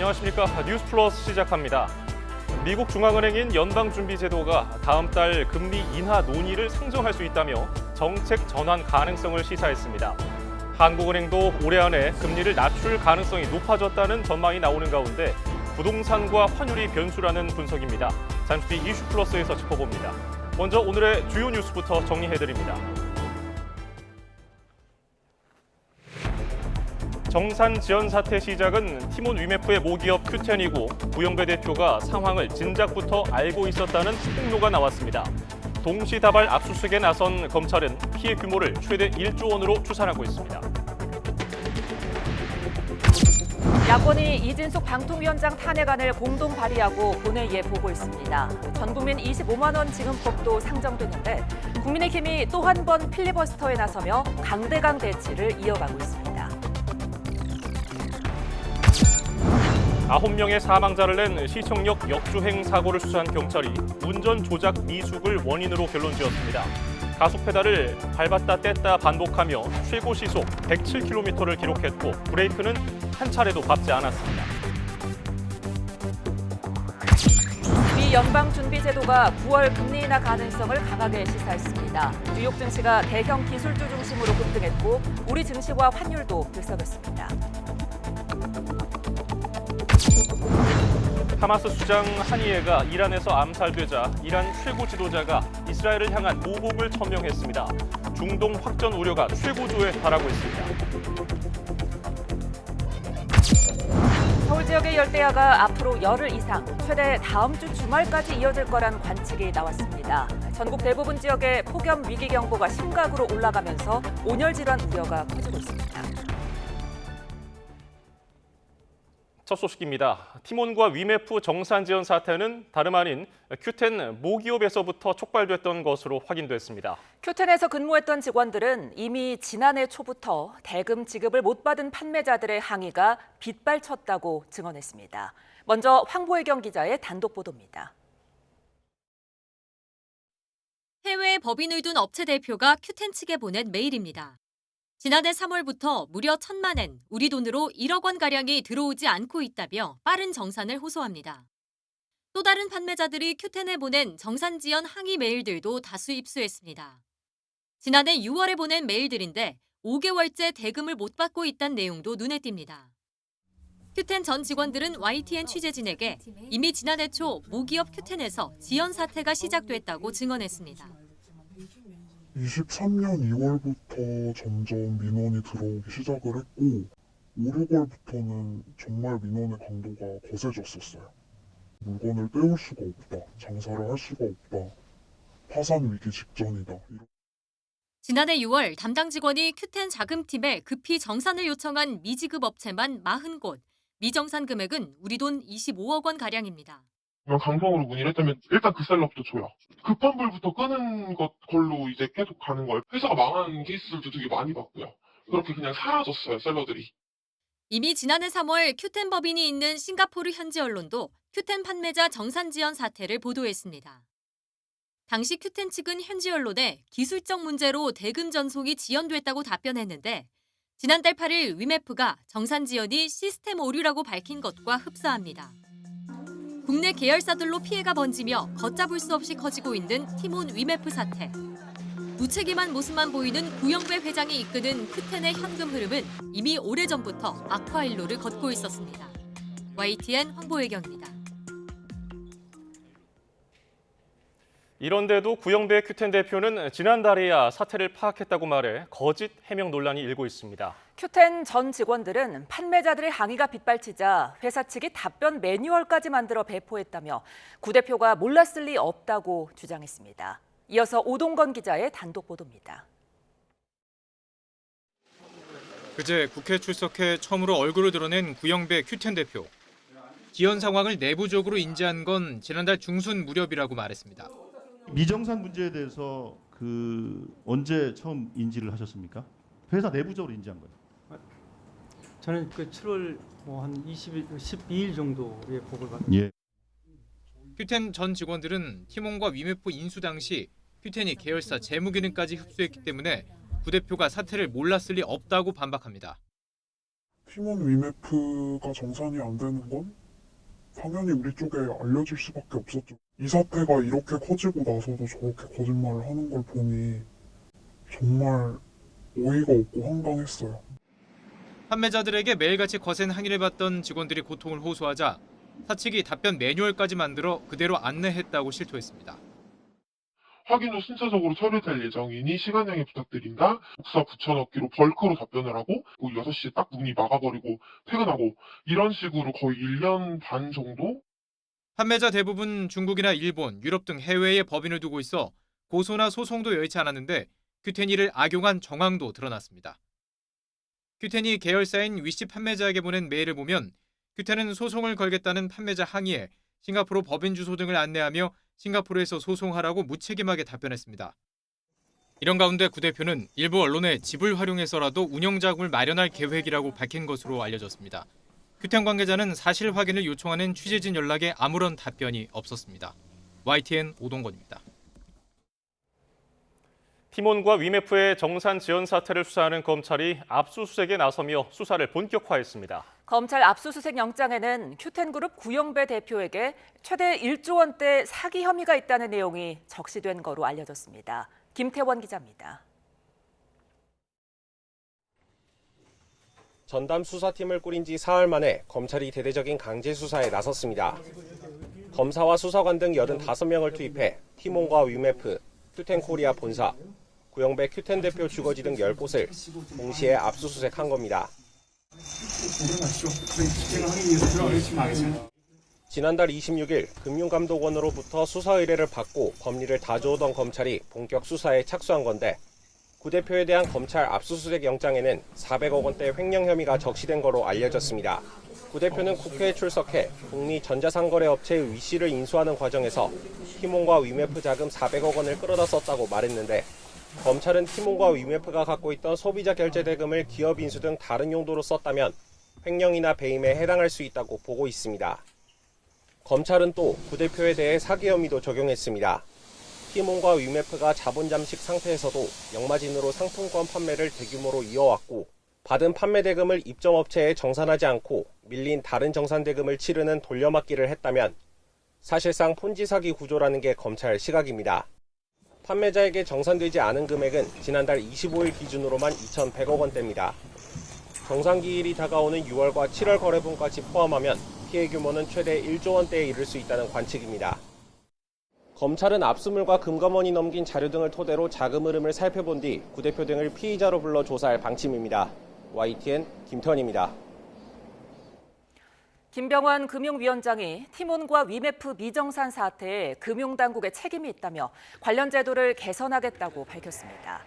안녕하십니까. 뉴스 플러스 시작합니다. 미국 중앙은행인 연방준비제도가 다음 달 금리 인하 논의를 상정할 수 있다며 정책 전환 가능성을 시사했습니다. 한국은행도 올해 안에 금리를 낮출 가능성이 높아졌다는 전망이 나오는 가운데 부동산과 환율이 변수라는 분석입니다. 잠시 뒤 이슈 플러스에서 짚어봅니다. 먼저 오늘의 주요 뉴스부터 정리해드립니다. 정산 지연 사태 시작은 티몬 위메프의 모기업 Q10이고 구영배 대표가 상황을 진작부터 알고 있었다는 폭로가 나왔습니다. 동시다발 압수수색에 나선 검찰은 피해 규모를 최대 1조 원으로 추산하고 있습니다. 야권이 이진숙 방통위원장 탄핵안을 공동 발의하고 본회의에 보고 있습니다. 전국민 25만 원 지급법도 상정됐는데 국민의힘이 또 한 번 필리버스터에 나서며 강대강 대치를 이어가고 있습니다. 9명의 사망자를 낸 시청역 역주행 사고를 수사한 경찰이 운전 조작 미숙을 원인으로 결론 지었습니다. 가속 페달을 밟았다 뗐다 반복하며 최고 시속 107km를 기록했고 브레이크는 한 차례도 밟지 않았습니다. 미 연방준비제도가 9월 금리 인하 가능성을 강하게 시사했습니다. 뉴욕 증시가 대형 기술주 중심으로 급등했고 우리 증시와 환율도 들썩였습니다. 하마스 수장 하니예가 이란에서 암살되자 이란 최고 지도자가 이스라엘을 향한 모국을 천명했습니다. 중동 확전 우려가 최고조에 달하고 있습니다. 서울 지역의 열대야가 앞으로 열흘 이상, 최대 다음 주 주말까지 이어질 거란 관측이 나왔습니다. 전국 대부분 지역에 폭염 위기 경보가 심각으로 올라가면서 온열 질환 우려가 커지고 있습니다. 첫 소식입니다. 티몬과 위메프 정산 지연 사태는 다름 아닌 Q10 모기업에서부터 촉발됐던 것으로 확인됐습니다. Q10에서 근무했던 직원들은 이미 지난해 초부터 대금 지급을 못 받은 판매자들의 항의가 빗발쳤다고 증언했습니다. 먼저 황보혜경 기자의 단독 보도입니다. 해외에 법인을 둔 업체 대표가 Q10 측에 보낸 메일입니다. 지난해 3월부터 무려 1,000만 엔, 우리 돈으로 1억 원가량이 들어오지 않고 있다며 빠른 정산을 호소합니다. 또 다른 판매자들이 Q10에 보낸 정산 지연 항의 메일들도 다수 입수했습니다. 지난해 6월에 보낸 메일들인데 5개월째 대금을 못 받고 있다는 내용도 눈에 띕니다. Q10 전 직원들은 YTN 취재진에게 이미 지난해 초 모기업 Q10에서 지연 사태가 시작됐다고 증언했습니다. 23년 2월부터 점점 민원이 들어오기 시작을 했고 5, 6월부터는 정말 민원의 강도가 거세졌었어요. 물건을 떼올 수가 없다, 장사를 할 수가 없다, 파산 위기 직전이다. 지난해 6월 담당 직원이 Q10 자금팀에 급히 정산을 요청한 미지급 업체만 40곳, 미정산 금액은 우리 돈 25억 원가량입니다. 강성으로 문의를 했다면 일단 그 셀럽도 줘요. 급한 불부터 끄는 것 걸로 이제 계속 가는 거예요. 회사가 망한 케이스들도 되게 많이 봤고요. 그렇게 그냥 사라졌어요, 셀러들이. 이미 지난해 3월 Q10 법인이 있는 싱가포르 현지 언론도 Q10 판매자 정산 지연 사태를 보도했습니다. 당시 Q10 측은 현지 언론에 기술적 문제로 대금 전송이 지연됐다고 답변했는데 지난달 8일 위메프가 정산 지연이 시스템 오류라고 밝힌 것과 흡사합니다. 국내 계열사들로 피해가 번지며 걷잡을 수 없이 커지고 있는 티몬 위메프 사태. 무책임한 모습만 보이는 구영배 회장이 이끄는 Q10의 현금 흐름은 이미 오래전부터 악화일로를 걷고 있었습니다. YTN 황보혜경입니다. 이런데도 구영배 Q10 대표는 지난달에야 사태를 파악했다고 말해 거짓 해명 논란이 일고 있습니다. Q10 전 직원들은 판매자들의 항의가 빗발치자 회사 측이 답변 매뉴얼까지 만들어 배포했다며 구 대표가 몰랐을 리 없다고 주장했습니다. 이어서 오동건 기자의 단독 보도입니다. 그제 국회 출석해 처음으로 얼굴을 드러낸 구영배 Q10 대표. 지연 상황을 내부적으로 인지한 건 지난달 중순 무렵이라고 말했습니다. 미정산 문제에 대해서 언제 처음 인지를 하셨습니까? 회사 내부적으로 인지한 거예요. 저는 7월 한 12일 정도에 보고를 받았습니다. 예. Q10 전 직원들은 티몬과 위메프 인수 당시 Q10이 계열사 재무 기능까지 흡수했기 때문에 구 대표가 사태를 몰랐을 리 없다고 반박합니다. 팀원 위메프가 정산이 안 되는 건 당연히 우리 쪽에 알려질 수밖에 없었죠. 이 사태가 이렇게 커지고 나서도 저렇게 거짓말을 하는 걸 보니 정말 어이가 없고 황당했어요. 판매자들에게 매일같이 거센 항의를 받던 직원들이 고통을 호소하자 사측이 답변 매뉴얼까지 만들어 그대로 안내했다고 실토했습니다. 확인 후 순차적으로 처리될 예정이니 시간 양해 부탁드린다. 복사 붙여넣기로 벌크로 답변을 하고 6시에 딱 문이 막아버리고 퇴근하고 이런 식으로 거의 1년 반 정도? 판매자 대부분 중국이나 일본, 유럽 등 해외에 법인을 두고 있어 고소나 소송도 여의치 않았는데 큐텐이를 악용한 정황도 드러났습니다. 큐텐이 계열사인 위시 판매자에게 보낸 메일을 보면 큐텐은 소송을 걸겠다는 판매자 항의에 싱가포르 법인 주소 등을 안내하며 싱가포르에서 소송하라고 무책임하게 답변했습니다. 이런 가운데 구 대표는 일부 언론에 집을 활용해서라도 운영 자금을 마련할 계획이라고 밝힌 것으로 알려졌습니다. 큐텐 관계자는 사실 확인을 요청하는 취재진 연락에 아무런 답변이 없었습니다. YTN 오동건입니다. 팀원과 위메프의 정산 지연 사태를 수사하는 검찰이 압수수색에 나서며 수사를 본격화했습니다. 검찰 압수수색 영장에는 큐텐그룹 구영배 대표에게 최대 1조 원대 사기 혐의가 있다는 내용이 적시된 거로 알려졌습니다. 김태원 기자입니다. 전담 수사팀을 꾸린 지 사흘 만에 검찰이 대대적인 강제 수사에 나섰습니다. 검사와 수사관 등 85명을 투입해 팀원과 위메프, 큐텐코리아 본사, 구영배 큐텐 대표 주거지 등 10곳을 동시에 압수수색한 겁니다. 지난달 26일 금융감독원으로부터 수사 의뢰를 받고 법리를 다져오던 검찰이 본격 수사에 착수한 건데 구 대표에 대한 검찰 압수수색 영장에는 400억 원대 횡령 혐의가 적시된 거로 알려졌습니다. 구 대표는 국회에 출석해 북미 전자상거래업체의 위씨를 인수하는 과정에서 팀원과 위메프 자금 400억 원을 끌어다 썼다고 말했는데 검찰은 팀원과 위메프가 갖고 있던 소비자 결제 대금을 기업 인수 등 다른 용도로 썼다면 횡령이나 배임에 해당할 수 있다고 보고 있습니다. 검찰은 또 구 대표에 대해 사기 혐의도 적용했습니다. 팀원과 위메프가 자본 잠식 상태에서도 역마진으로 상품권 판매를 대규모로 이어왔고 받은 판매 대금을 입점업체에 정산하지 않고 밀린 다른 정산 대금을 치르는 돌려막기를 했다면 사실상 폰지 사기 구조라는 게 검찰 시각입니다. 판매자에게 정산되지 않은 금액은 지난달 25일 기준으로만 2,100억 원대입니다. 정산기일이 다가오는 6월과 7월 거래분까지 포함하면 피해 규모는 최대 1조 원대에 이를 수 있다는 관측입니다. 검찰은 압수물과 금감원이 넘긴 자료 등을 토대로 자금 흐름을 살펴본 뒤 구 대표 등을 피의자로 불러 조사할 방침입니다. YTN 김태원입니다. 김병환 금융위원장이 팀원과 위메프 미정산 사태에 금융당국의 책임이 있다며 관련 제도를 개선하겠다고 밝혔습니다.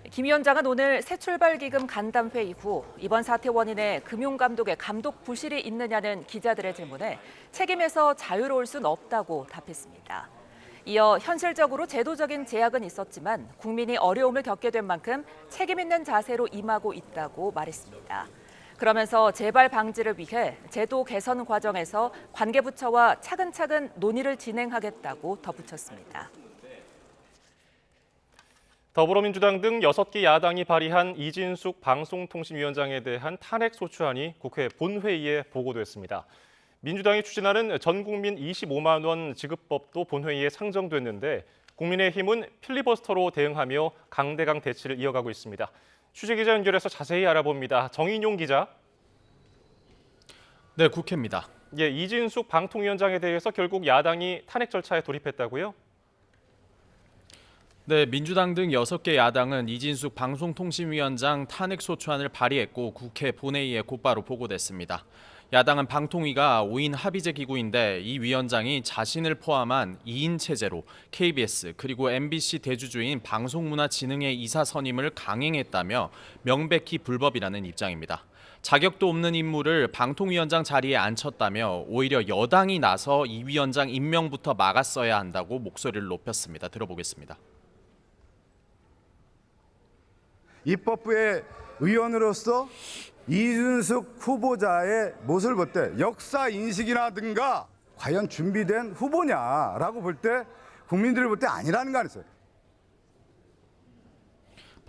김 위원장은 오늘 새출발기금 간담회 이후 이번 사태 원인에 금융감독의 감독 부실이 있느냐는 기자들의 질문에 책임에서 자유로울 순 없다고 답했습니다. 이어 현실적으로 제도적인 제약은 있었지만 국민이 어려움을 겪게 된 만큼 책임 있는 자세로 임하고 있다고 말했습니다. 그러면서 재발 방지를 위해 제도 개선 과정에서 관계부처와 차근차근 논의를 진행하겠다고 덧붙였습니다. 더불어민주당 등 6개 야당이 발의한 이진숙 방송통신위원장에 대한 탄핵 소추안이 국회 본회의에 보고됐습니다. 민주당이 추진하는 전국민 25만 원 지급법도 본회의에 상정됐는데 국민의힘은 필리버스터로 대응하며 강대강 대치를 이어가고 있습니다. 취재기자 연결해서 자세히 알아봅니다. 정인용 기자. 네, 국회입니다. 예, 이진숙 방통위원장에 대해서 결국 야당이 탄핵 절차에 돌입했다고요? 네, 민주당 등 6개 야당은 이진숙 방송통신위원장 탄핵 소추안을 발의했고 국회 본회의에 곧바로 보고됐습니다. 야당은 방통위가 5인 합의제 기구인데 이 위원장이 자신을 포함한 2인 체제로 KBS 그리고 MBC 대주주인 방송문화진흥회 이사 선임을 강행했다며 명백히 불법이라는 입장입니다. 자격도 없는 인물을 방통위원장 자리에 앉혔다며 오히려 여당이 나서 이 위원장 임명부터 막았어야 한다고 목소리를 높였습니다. 들어보겠습니다. 입법부의 의원으로서 이준숙 후보자의 모습을 볼 때 역사 인식이라든가 과연 준비된 후보냐라고 볼 때 국민들이 볼 때 아니라는 거 아니겠어요?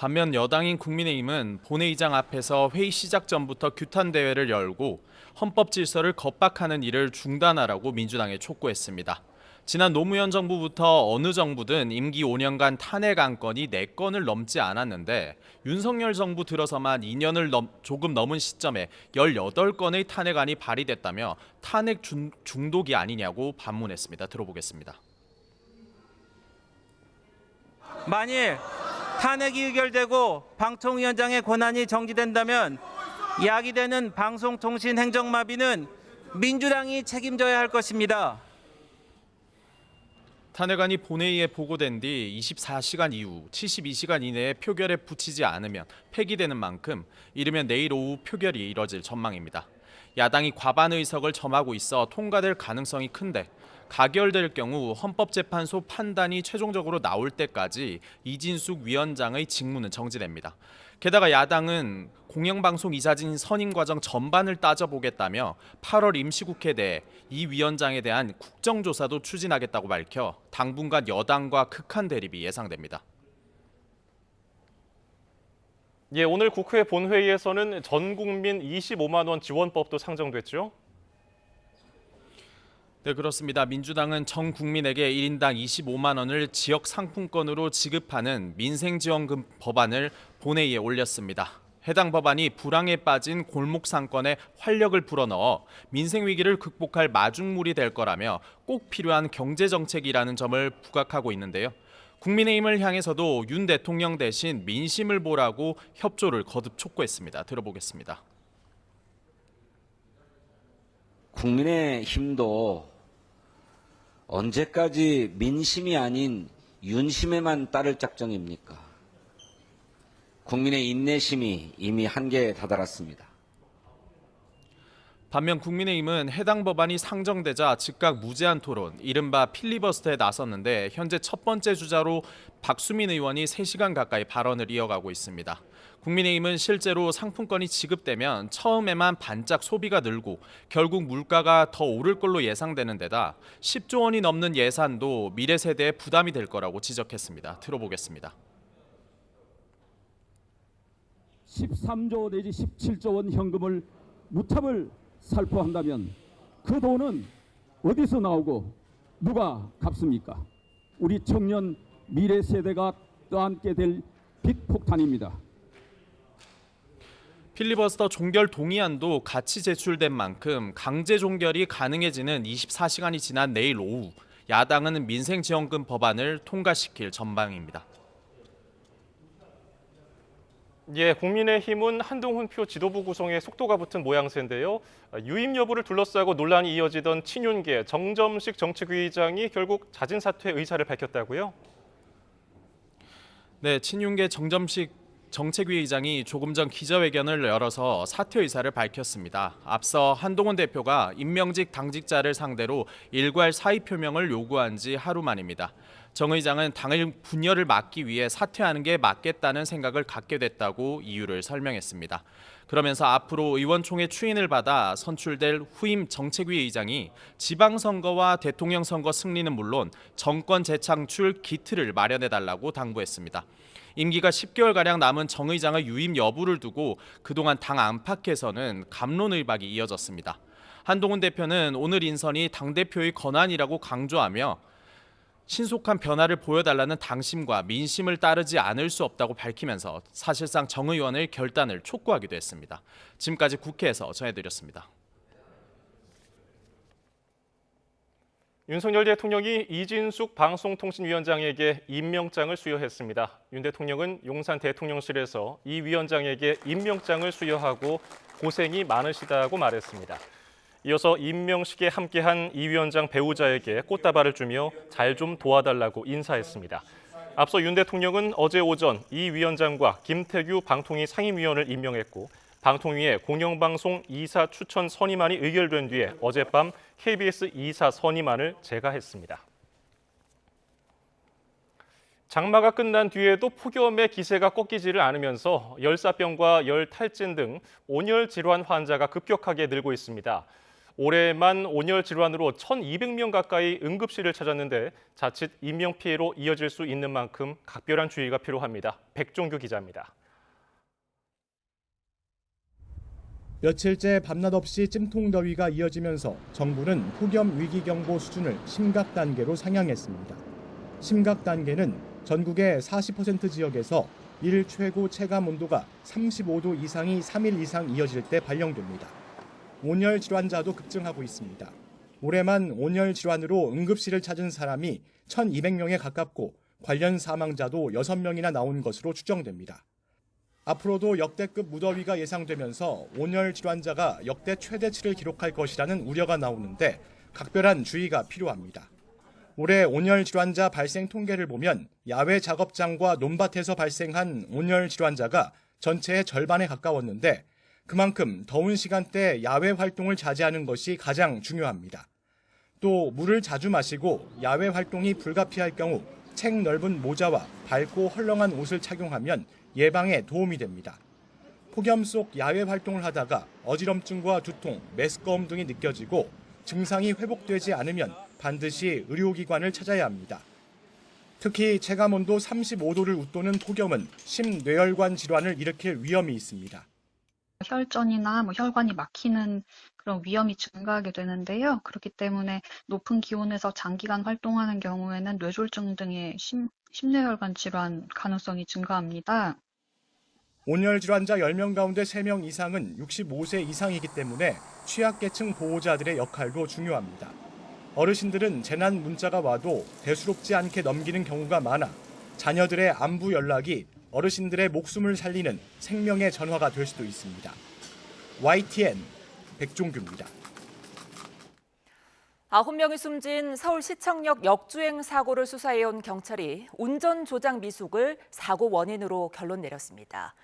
반면 여당인 국민의힘은 본회의장 앞에서 회의 시작 전부터 규탄 대회를 열고 헌법 질서를 겁박하는 일을 중단하라고 민주당에 촉구했습니다. 지난 노무현 정부부터 어느 정부든 임기 5년간 탄핵 안건이 4건을 넘지 않았는데 윤석열 정부 들어서만 2년을 조금 넘은 시점에 18건의 탄핵안이 발의됐다며 탄핵 중독이 아니냐고 반문했습니다. 들어보겠습니다. 만일 탄핵이 의결되고 방통위원장의 권한이 정지된다면 야기되는 방송통신 행정마비는 민주당이 책임져야 할 것입니다. 탄핵안이 본회의에 보고된 뒤 24시간 이후 72시간 이내에 표결에 붙이지 않으면 폐기되는 만큼 이르면 내일 오후 표결이 이뤄질 전망입니다. 야당이 과반 의석을 점하고 있어 통과될 가능성이 큰데 가결될 경우 헌법재판소 판단이 최종적으로 나올 때까지 이진숙 위원장의 직무는 정지됩니다. 게다가 야당은 공영방송 이사진 선임 과정 전반을 따져보겠다며 8월 임시국회 내 이 위원장에 대한 국정조사도 추진하겠다고 밝혀 당분간 여당과 극한 대립이 예상됩니다. 예, 오늘 국회 본회의에서는 전 국민 25만 원 지원법도 상정됐죠? 네, 그렇습니다. 민주당은 전 국민에게 1인당 25만 원을 지역 상품권으로 지급하는 민생지원금 법안을 본회의에 올렸습니다. 해당 법안이 불황에 빠진 골목 상권에 활력을 불어넣어 민생 위기를 극복할 마중물이 될 거라며 꼭 필요한 경제정책이라는 점을 부각하고 있는데요. 국민의힘을 향해서도 윤 대통령 대신 민심을 보라고 협조를 거듭 촉구했습니다. 들어보겠습니다. 국민의힘도 언제까지 민심이 아닌 윤심에만 따를 작정입니까? 국민의 인내심이 이미 한계에 다다랐습니다. 반면 국민의힘은 해당 법안이 상정되자 즉각 무제한 토론, 이른바 필리버스터에 나섰는데 현재 첫 번째 주자로 박수민 의원이 3시간 가까이 발언을 이어가고 있습니다. 국민의힘은 실제로 상품권이 지급되면 처음에만 반짝 소비가 늘고 결국 물가가 더 오를 걸로 예상되는 데다 10조 원이 넘는 예산도 미래 세대에 부담이 될 거라고 지적했습니다. 들어보겠습니다. 13조 내지 17조 원 현금을 무탑을 살포한다면 그 돈은 어디서 나오고 누가 갚습니까? 우리 청년 미래 세대가 떠안게 될 빚폭탄입니다. 필리버스터 종결 동의안도 같이 제출된 만큼 강제 종결이 가능해지는 24시간이 지난 내일 오후 야당은 민생지원금 법안을 통과시킬 전망입니다. 예, 국민의힘은 한동훈 표 지도부 구성에 속도가 붙은 모양새인데요. 유임 여부를 둘러싸고 논란이 이어지던 친윤계 정점식 정책위의장이 결국 자진 사퇴 의사를 밝혔다고요? 네, 친윤계 정점식 정책위의장이 조금 전 기자회견을 열어서 사퇴 의사를 밝혔습니다. 앞서 한동훈 대표가 임명직 당직자를 상대로 일괄 사의 표명을 요구한 지 하루 만입니다. 정 의장은 당의 분열을 막기 위해 사퇴하는 게 맞겠다는 생각을 갖게 됐다고 이유를 설명했습니다. 그러면서 앞으로 의원총회 추인을 받아 선출될 후임 정책위 의장이 지방선거와 대통령 선거 승리는 물론 정권 재창출 기틀을 마련해달라고 당부했습니다. 임기가 10개월가량 남은 정 의장의 유임 여부를 두고 그동안 당 안팎에서는 갑론의박이 이어졌습니다. 한동훈 대표는 오늘 인선이 당대표의 권한이라고 강조하며 신속한 변화를 보여달라는 당심과 민심을 따르지 않을 수 없다고 밝히면서 사실상 정 의원의 결단을 촉구하기도 했습니다. 지금까지 국회에서 전해드렸습니다. 윤석열 대통령이 이진숙 방송통신위원장에게 임명장을 수여했습니다. 윤 대통령은 용산 대통령실에서 이 위원장에게 임명장을 수여하고 고생이 많으시다고 말했습니다. 이어서 임명식에 함께한 이 위원장 배우자에게 꽃다발을 주며 잘 좀 도와달라고 인사했습니다. 앞서 윤 대통령은 어제 오전 이 위원장과 김태규 방통위 상임위원을 임명했고 방통위의 공영방송 이사 추천 선임안이 의결된 뒤에 어젯밤 KBS 이사 선임안을 제가했습니다. 장마가 끝난 뒤에도 폭염의 기세가 꺾이지를 않으면서 열사병과 열탈진 등 온열 질환 환자가 급격하게 늘고 있습니다. 올해만 온열 질환으로 1,200명 가까이 응급실을 찾았는데 자칫 인명피해로 이어질 수 있는 만큼 각별한 주의가 필요합니다. 백종규 기자입니다. 며칠째 밤낮 없이 찜통더위가 이어지면서 정부는 폭염 위기경보 수준을 심각 단계로 상향했습니다. 심각 단계는 전국의 40% 지역에서 일 최고 체감 온도가 35도 이상이 3일 이상 이어질 때 발령됩니다. 온열 질환자도 급증하고 있습니다. 올해만 온열 질환으로 응급실을 찾은 사람이 1,200명에 가깝고 관련 사망자도 6명이나 나온 것으로 추정됩니다. 앞으로도 역대급 무더위가 예상되면서 온열 질환자가 역대 최대치를 기록할 것이라는 우려가 나오는데 각별한 주의가 필요합니다. 올해 온열 질환자 발생 통계를 보면 야외 작업장과 논밭에서 발생한 온열 질환자가 전체의 절반에 가까웠는데 그만큼 더운 시간대 야외 활동을 자제하는 것이 가장 중요합니다. 또 물을 자주 마시고 야외 활동이 불가피할 경우 책 넓은 모자와 밝고 헐렁한 옷을 착용하면 예방에 도움이 됩니다. 폭염 속 야외 활동을 하다가 어지럼증과 두통, 메스꺼움 등이 느껴지고 증상이 회복되지 않으면 반드시 의료기관을 찾아야 합니다. 특히 체감온도 35도를 웃도는 폭염은 심뇌혈관 질환을 일으킬 위험이 있습니다. 혈전이나 혈관이 막히는 그런 위험이 증가하게 되는데요. 그렇기 때문에 높은 기온에서 장기간 활동하는 경우에는 뇌졸중 등의 심뇌혈관 질환 가능성이 증가합니다. 온열 질환자 10명 가운데 3명 이상은 65세 이상이기 때문에 취약계층 보호자들의 역할도 중요합니다. 어르신들은 재난 문자가 와도 대수롭지 않게 넘기는 경우가 많아 자녀들의 안부 연락이 어르신들의 목숨을 살리는 생명의 전화가 될 수도 있습니다. YTN 백종규입니다. 9명이 숨진 서울시청역 역주행 사고를 수사해온 경찰이 운전 조작 미숙을 사고 원인으로 결론 내렸습니다.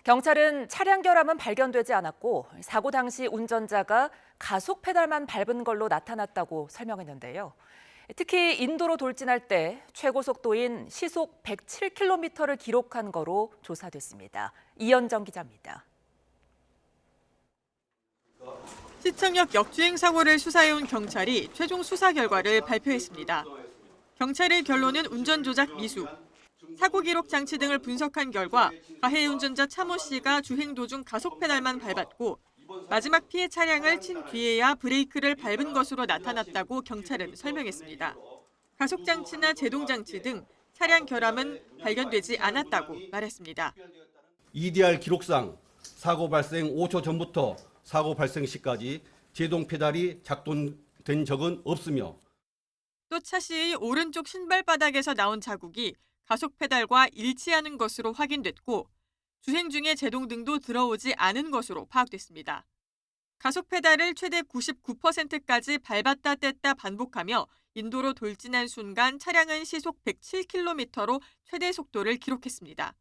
경찰은 차량 결함은 발견되지 않았고 사고 당시 운전자가 가속 페달만 밟은 걸로 나타났다고 설명했는데요. 특히 인도로 돌진할 때 최고 속도인 시속 107km를 기록한 거로 조사됐습니다. 이현정 기자입니다. 시청역 역주행 사고를 수사해온 경찰이 최종 수사 결과를 발표했습니다. 경찰의 결론은 운전 조작 미숙. 사고 기록 장치 등을 분석한 결과 가해 운전자 차모 씨가 주행 도중 가속 페달만 밟았고 마지막 피해 차량을 친 뒤에야 브레이크를 밟은 것으로 나타났다고 경찰은 설명했습니다. 가속 장치나 제동 장치 등 차량 결함은 발견되지 않았다고 말했습니다. EDR 기록상 사고 발생 5초 전부터 사고 발생 시까지 제동 페달이 작동된 적은 없으며 또 차씨의 오른쪽 신발바닥에서 나온 자국이 가속 페달과 일치하는 것으로 확인됐고 주행 중에 제동 등도 들어오지 않은 것으로 파악됐습니다. 가속 페달을 최대 99%까지 밟았다 뗐다 반복하며 인도로 돌진한 순간 차량은 시속 107km로 최대 속도를 기록했습니다.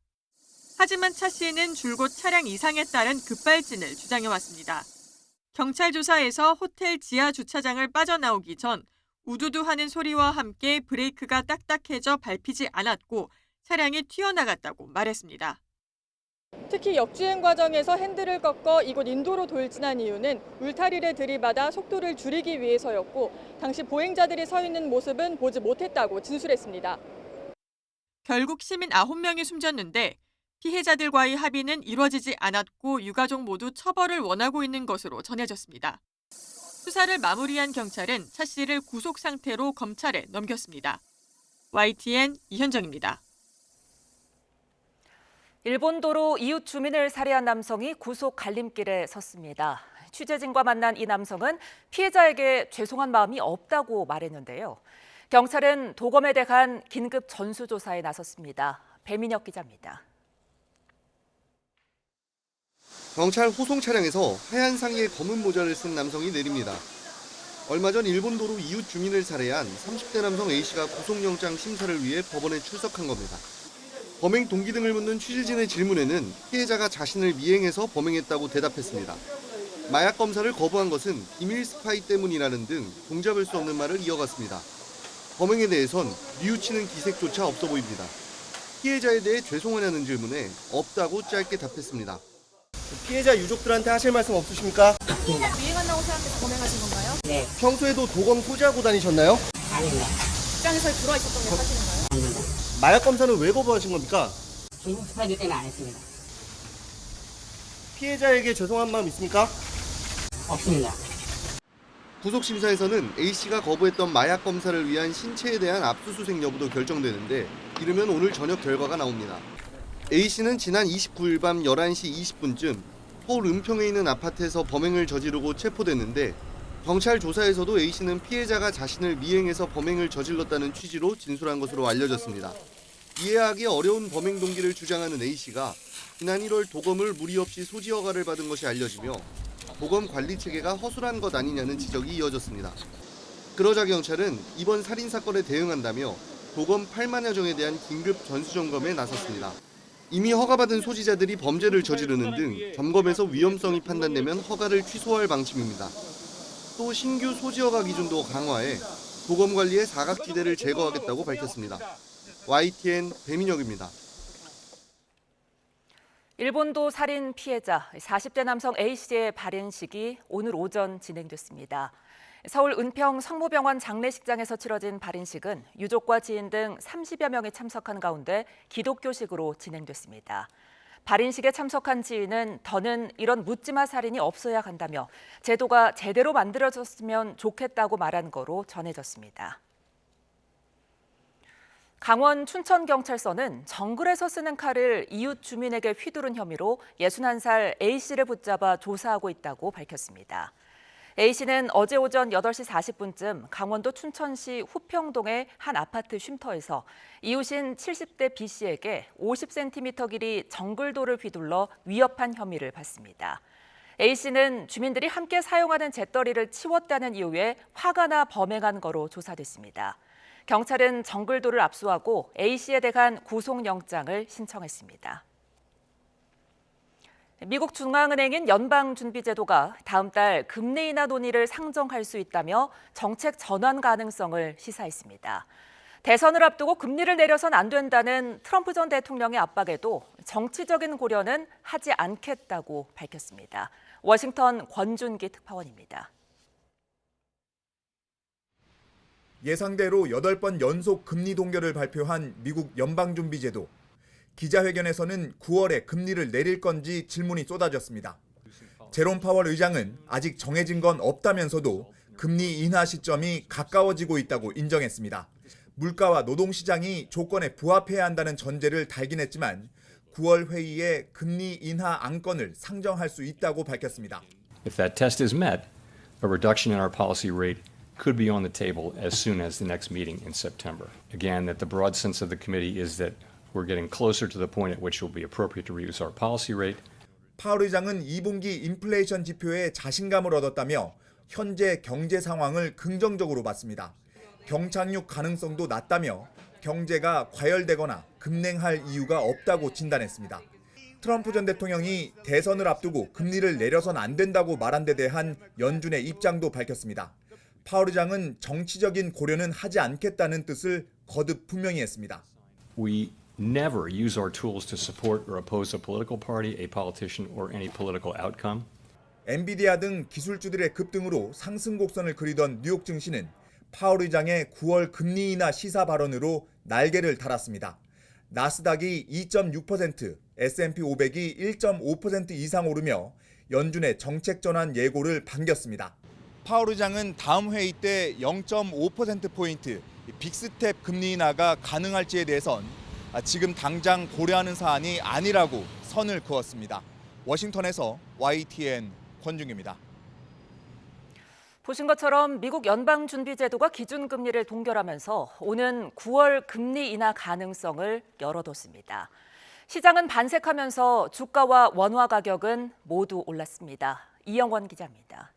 하지만 차 씨는 줄곧 차량 이상에 따른 급발진을 주장해왔습니다. 경찰 조사에서 호텔 지하 주차장을 빠져나오기 전 우두두 하는 소리와 함께 브레이크가 딱딱해져 밟히지 않았고 차량이 튀어나갔다고 말했습니다. 특히 역주행 과정에서 핸들을 꺾어 이곳 인도로 돌진한 이유는 울타리를 들이받아 속도를 줄이기 위해서였고 당시 보행자들이 서 있는 모습은 보지 못했다고 진술했습니다. 결국 시민 9명이 숨졌는데 피해자들과의 합의는 이루어지지 않았고 유가족 모두 처벌을 원하고 있는 것으로 전해졌습니다. 수사를 마무리한 경찰은 차 씨를 구속 상태로 검찰에 넘겼습니다. YTN 이현정입니다. 일본 도로 이웃 주민을 살해한 남성이 구속 갈림길에 섰습니다. 취재진과 만난 이 남성은 피해자에게 죄송한 마음이 없다고 말했는데요. 경찰은 도검에 대한 긴급 전수조사에 나섰습니다. 배민혁 기자입니다. 경찰 호송 차량에서 하얀 상의에 검은 모자를 쓴 남성이 내립니다. 얼마 전 일본 도로 이웃 주민을 살해한 30대 남성 A씨가 구속영장 심사를 위해 법원에 출석한 겁니다. 범행 동기 등을 묻는 취재진의 질문에는 피해자가 자신을 미행해서 범행했다고 대답했습니다. 마약 검사를 거부한 것은 비밀 스파이 때문이라는 등 종잡을 수 없는 말을 이어갔습니다. 범행에 대해선 뉘우치는 기색조차 없어 보입니다. 피해자에 대해 죄송하냐는 질문에 없다고 짧게 답했습니다. 피해자 유족들한테 하실 말씀 없으십니까? 피해자 미행한다고 생각해서 범행하신 건가요? 네. 평소에도 도검 소지하고 다니셨나요? 아닙니다. 직장에서 들어있었던 게 사실인가요? 아닙니다. 마약 검사는 왜 거부하신 겁니까? 중국 스파이들 때문에 안 했습니다. 피해자에게 죄송한 마음 있습니까? 없습니다. 구속심사에서는 A씨가 거부했던 마약 검사를 위한 신체에 대한 압수수색 여부도 결정되는데 이르면 오늘 저녁 결과가 나옵니다. A씨는 지난 29일 밤 11시 20분쯤 서울 은평에 있는 아파트에서 범행을 저지르고 체포됐는데 경찰 조사에서도 A씨는 피해자가 자신을 미행해서 범행을 저질렀다는 취지로 진술한 것으로 알려졌습니다. 이해하기 어려운 범행 동기를 주장하는 A씨가 지난 1월 도검을 무리 없이 소지 허가를 받은 것이 알려지며 도검 관리 체계가 허술한 것 아니냐는 지적이 이어졌습니다. 그러자 경찰은 이번 살인 사건에 대응한다며 도검 8만여 정에 대한 긴급 전수점검에 나섰습니다. 이미 허가받은 소지자들이 범죄를 저지르는 등 점검에서 위험성이 판단되면 허가를 취소할 방침입니다. 또 신규 소지 허가 기준도 강화해 도검 관리의 사각지대를 제거하겠다고 밝혔습니다. YTN 배민혁입니다. 일본도 살인 피해자 40대 남성 A씨의 발인식이 오늘 오전 진행됐습니다. 서울 은평 성모병원 장례식장에서 치러진 발인식은 유족과 지인 등 30여 명이 참석한 가운데 기독교식으로 진행됐습니다. 발인식에 참석한 지인은 더는 이런 묻지마 살인이 없어야 한다며 제도가 제대로 만들어졌으면 좋겠다고 말한 거로 전해졌습니다. 강원 춘천경찰서는 정글에서 쓰는 칼을 이웃 주민에게 휘두른 혐의로 61살 A씨를 붙잡아 조사하고 있다고 밝혔습니다. A씨는 어제 오전 8시 40분쯤 강원도 춘천시 후평동의 한 아파트 쉼터에서 이웃인 70대 B씨에게 50cm 길이 정글돌을 휘둘러 위협한 혐의를 받습니다. A씨는 주민들이 함께 사용하는 잿더리를 치웠다는 이유에 화가 나 범행한 거로 조사됐습니다. 경찰은 정글돌을 압수하고 A씨에 대한 구속영장을 신청했습니다. 미국 중앙은행인 연방준비제도가 다음 달 금리 인하 논의를 상정할 수 있다며 정책 전환 가능성을 시사했습니다. 대선을 앞두고 금리를 내려선 안 된다는 트럼프 전 대통령의 압박에도 정치적인 고려는 하지 않겠다고 밝혔습니다. 워싱턴 권준기 특파원입니다. 예상대로 8번 연속 금리 동결을 발표한 미국 연방준비제도. 기자회견에서는 9월에 금리를 내릴 건지 질문이 쏟아졌습니다. 제롬 파월 의장은 아직 정해진 건 없다면서도 금리 인하 시점이 가까워지고 있다고 인정했습니다. 물가와 노동시장이 조건에 부합해야 한다는 전제를 달긴 했지만 9월 회의에 금리 인하 안건을 상정할 수 있다고 밝혔습니다. If that test is met, a reduction in our policy rate could be on the table as soon as the next meeting in September. Again, that the broad sense of the committee is that we're getting closer to the point at which it will be appropriate to reduce our policy rate. 파월 의장은 2분기 인플레이션 지표에 자신감을 얻었다며 현재 경제 상황을 긍정적으로 봤습니다. 경착륙 가능성도 낮다며 경제가 과열되거나 급냉할 이유가 없다고 진단했습니다. 트럼프 전 대통령이 대선을 앞두고 금리를 내려선 안 된다고 말한 데 대한 연준의 입장도 밝혔습니다. 파월 의장은 정치적인 고려는 하지 않겠다는 뜻을 거듭 분명히 했습니다. We never use our tools to support or oppose a political party, a politician, or any political outcome. 엔비디아 등 기술주들의 급등으로 상승 곡선을 그리던 뉴욕 증시는 파월 의장의 9월 금리 인하 시사 발언으로 날개를 달았습니다. 나스닥이 2.6%, S&P 500이 1.5% 이상 오르며 연준의 정책 전환 예고를 반겼습니다. 파월 의장은 다음 회의 때 0.5%포인트 빅스텝 금리 인하가 가능할지에 대해선 지금 당장 고려하는 사안이 아니라고 선을 그었습니다. 워싱턴에서 YTN 권중입니다. 보신 것처럼 미국 연방준비제도가 기준금리를 동결하면서 오는 9월 금리 인하 가능성을 열어뒀습니다. 시장은 반색하면서 주가와 원화 가격은 모두 올랐습니다. 이영원 기자입니다.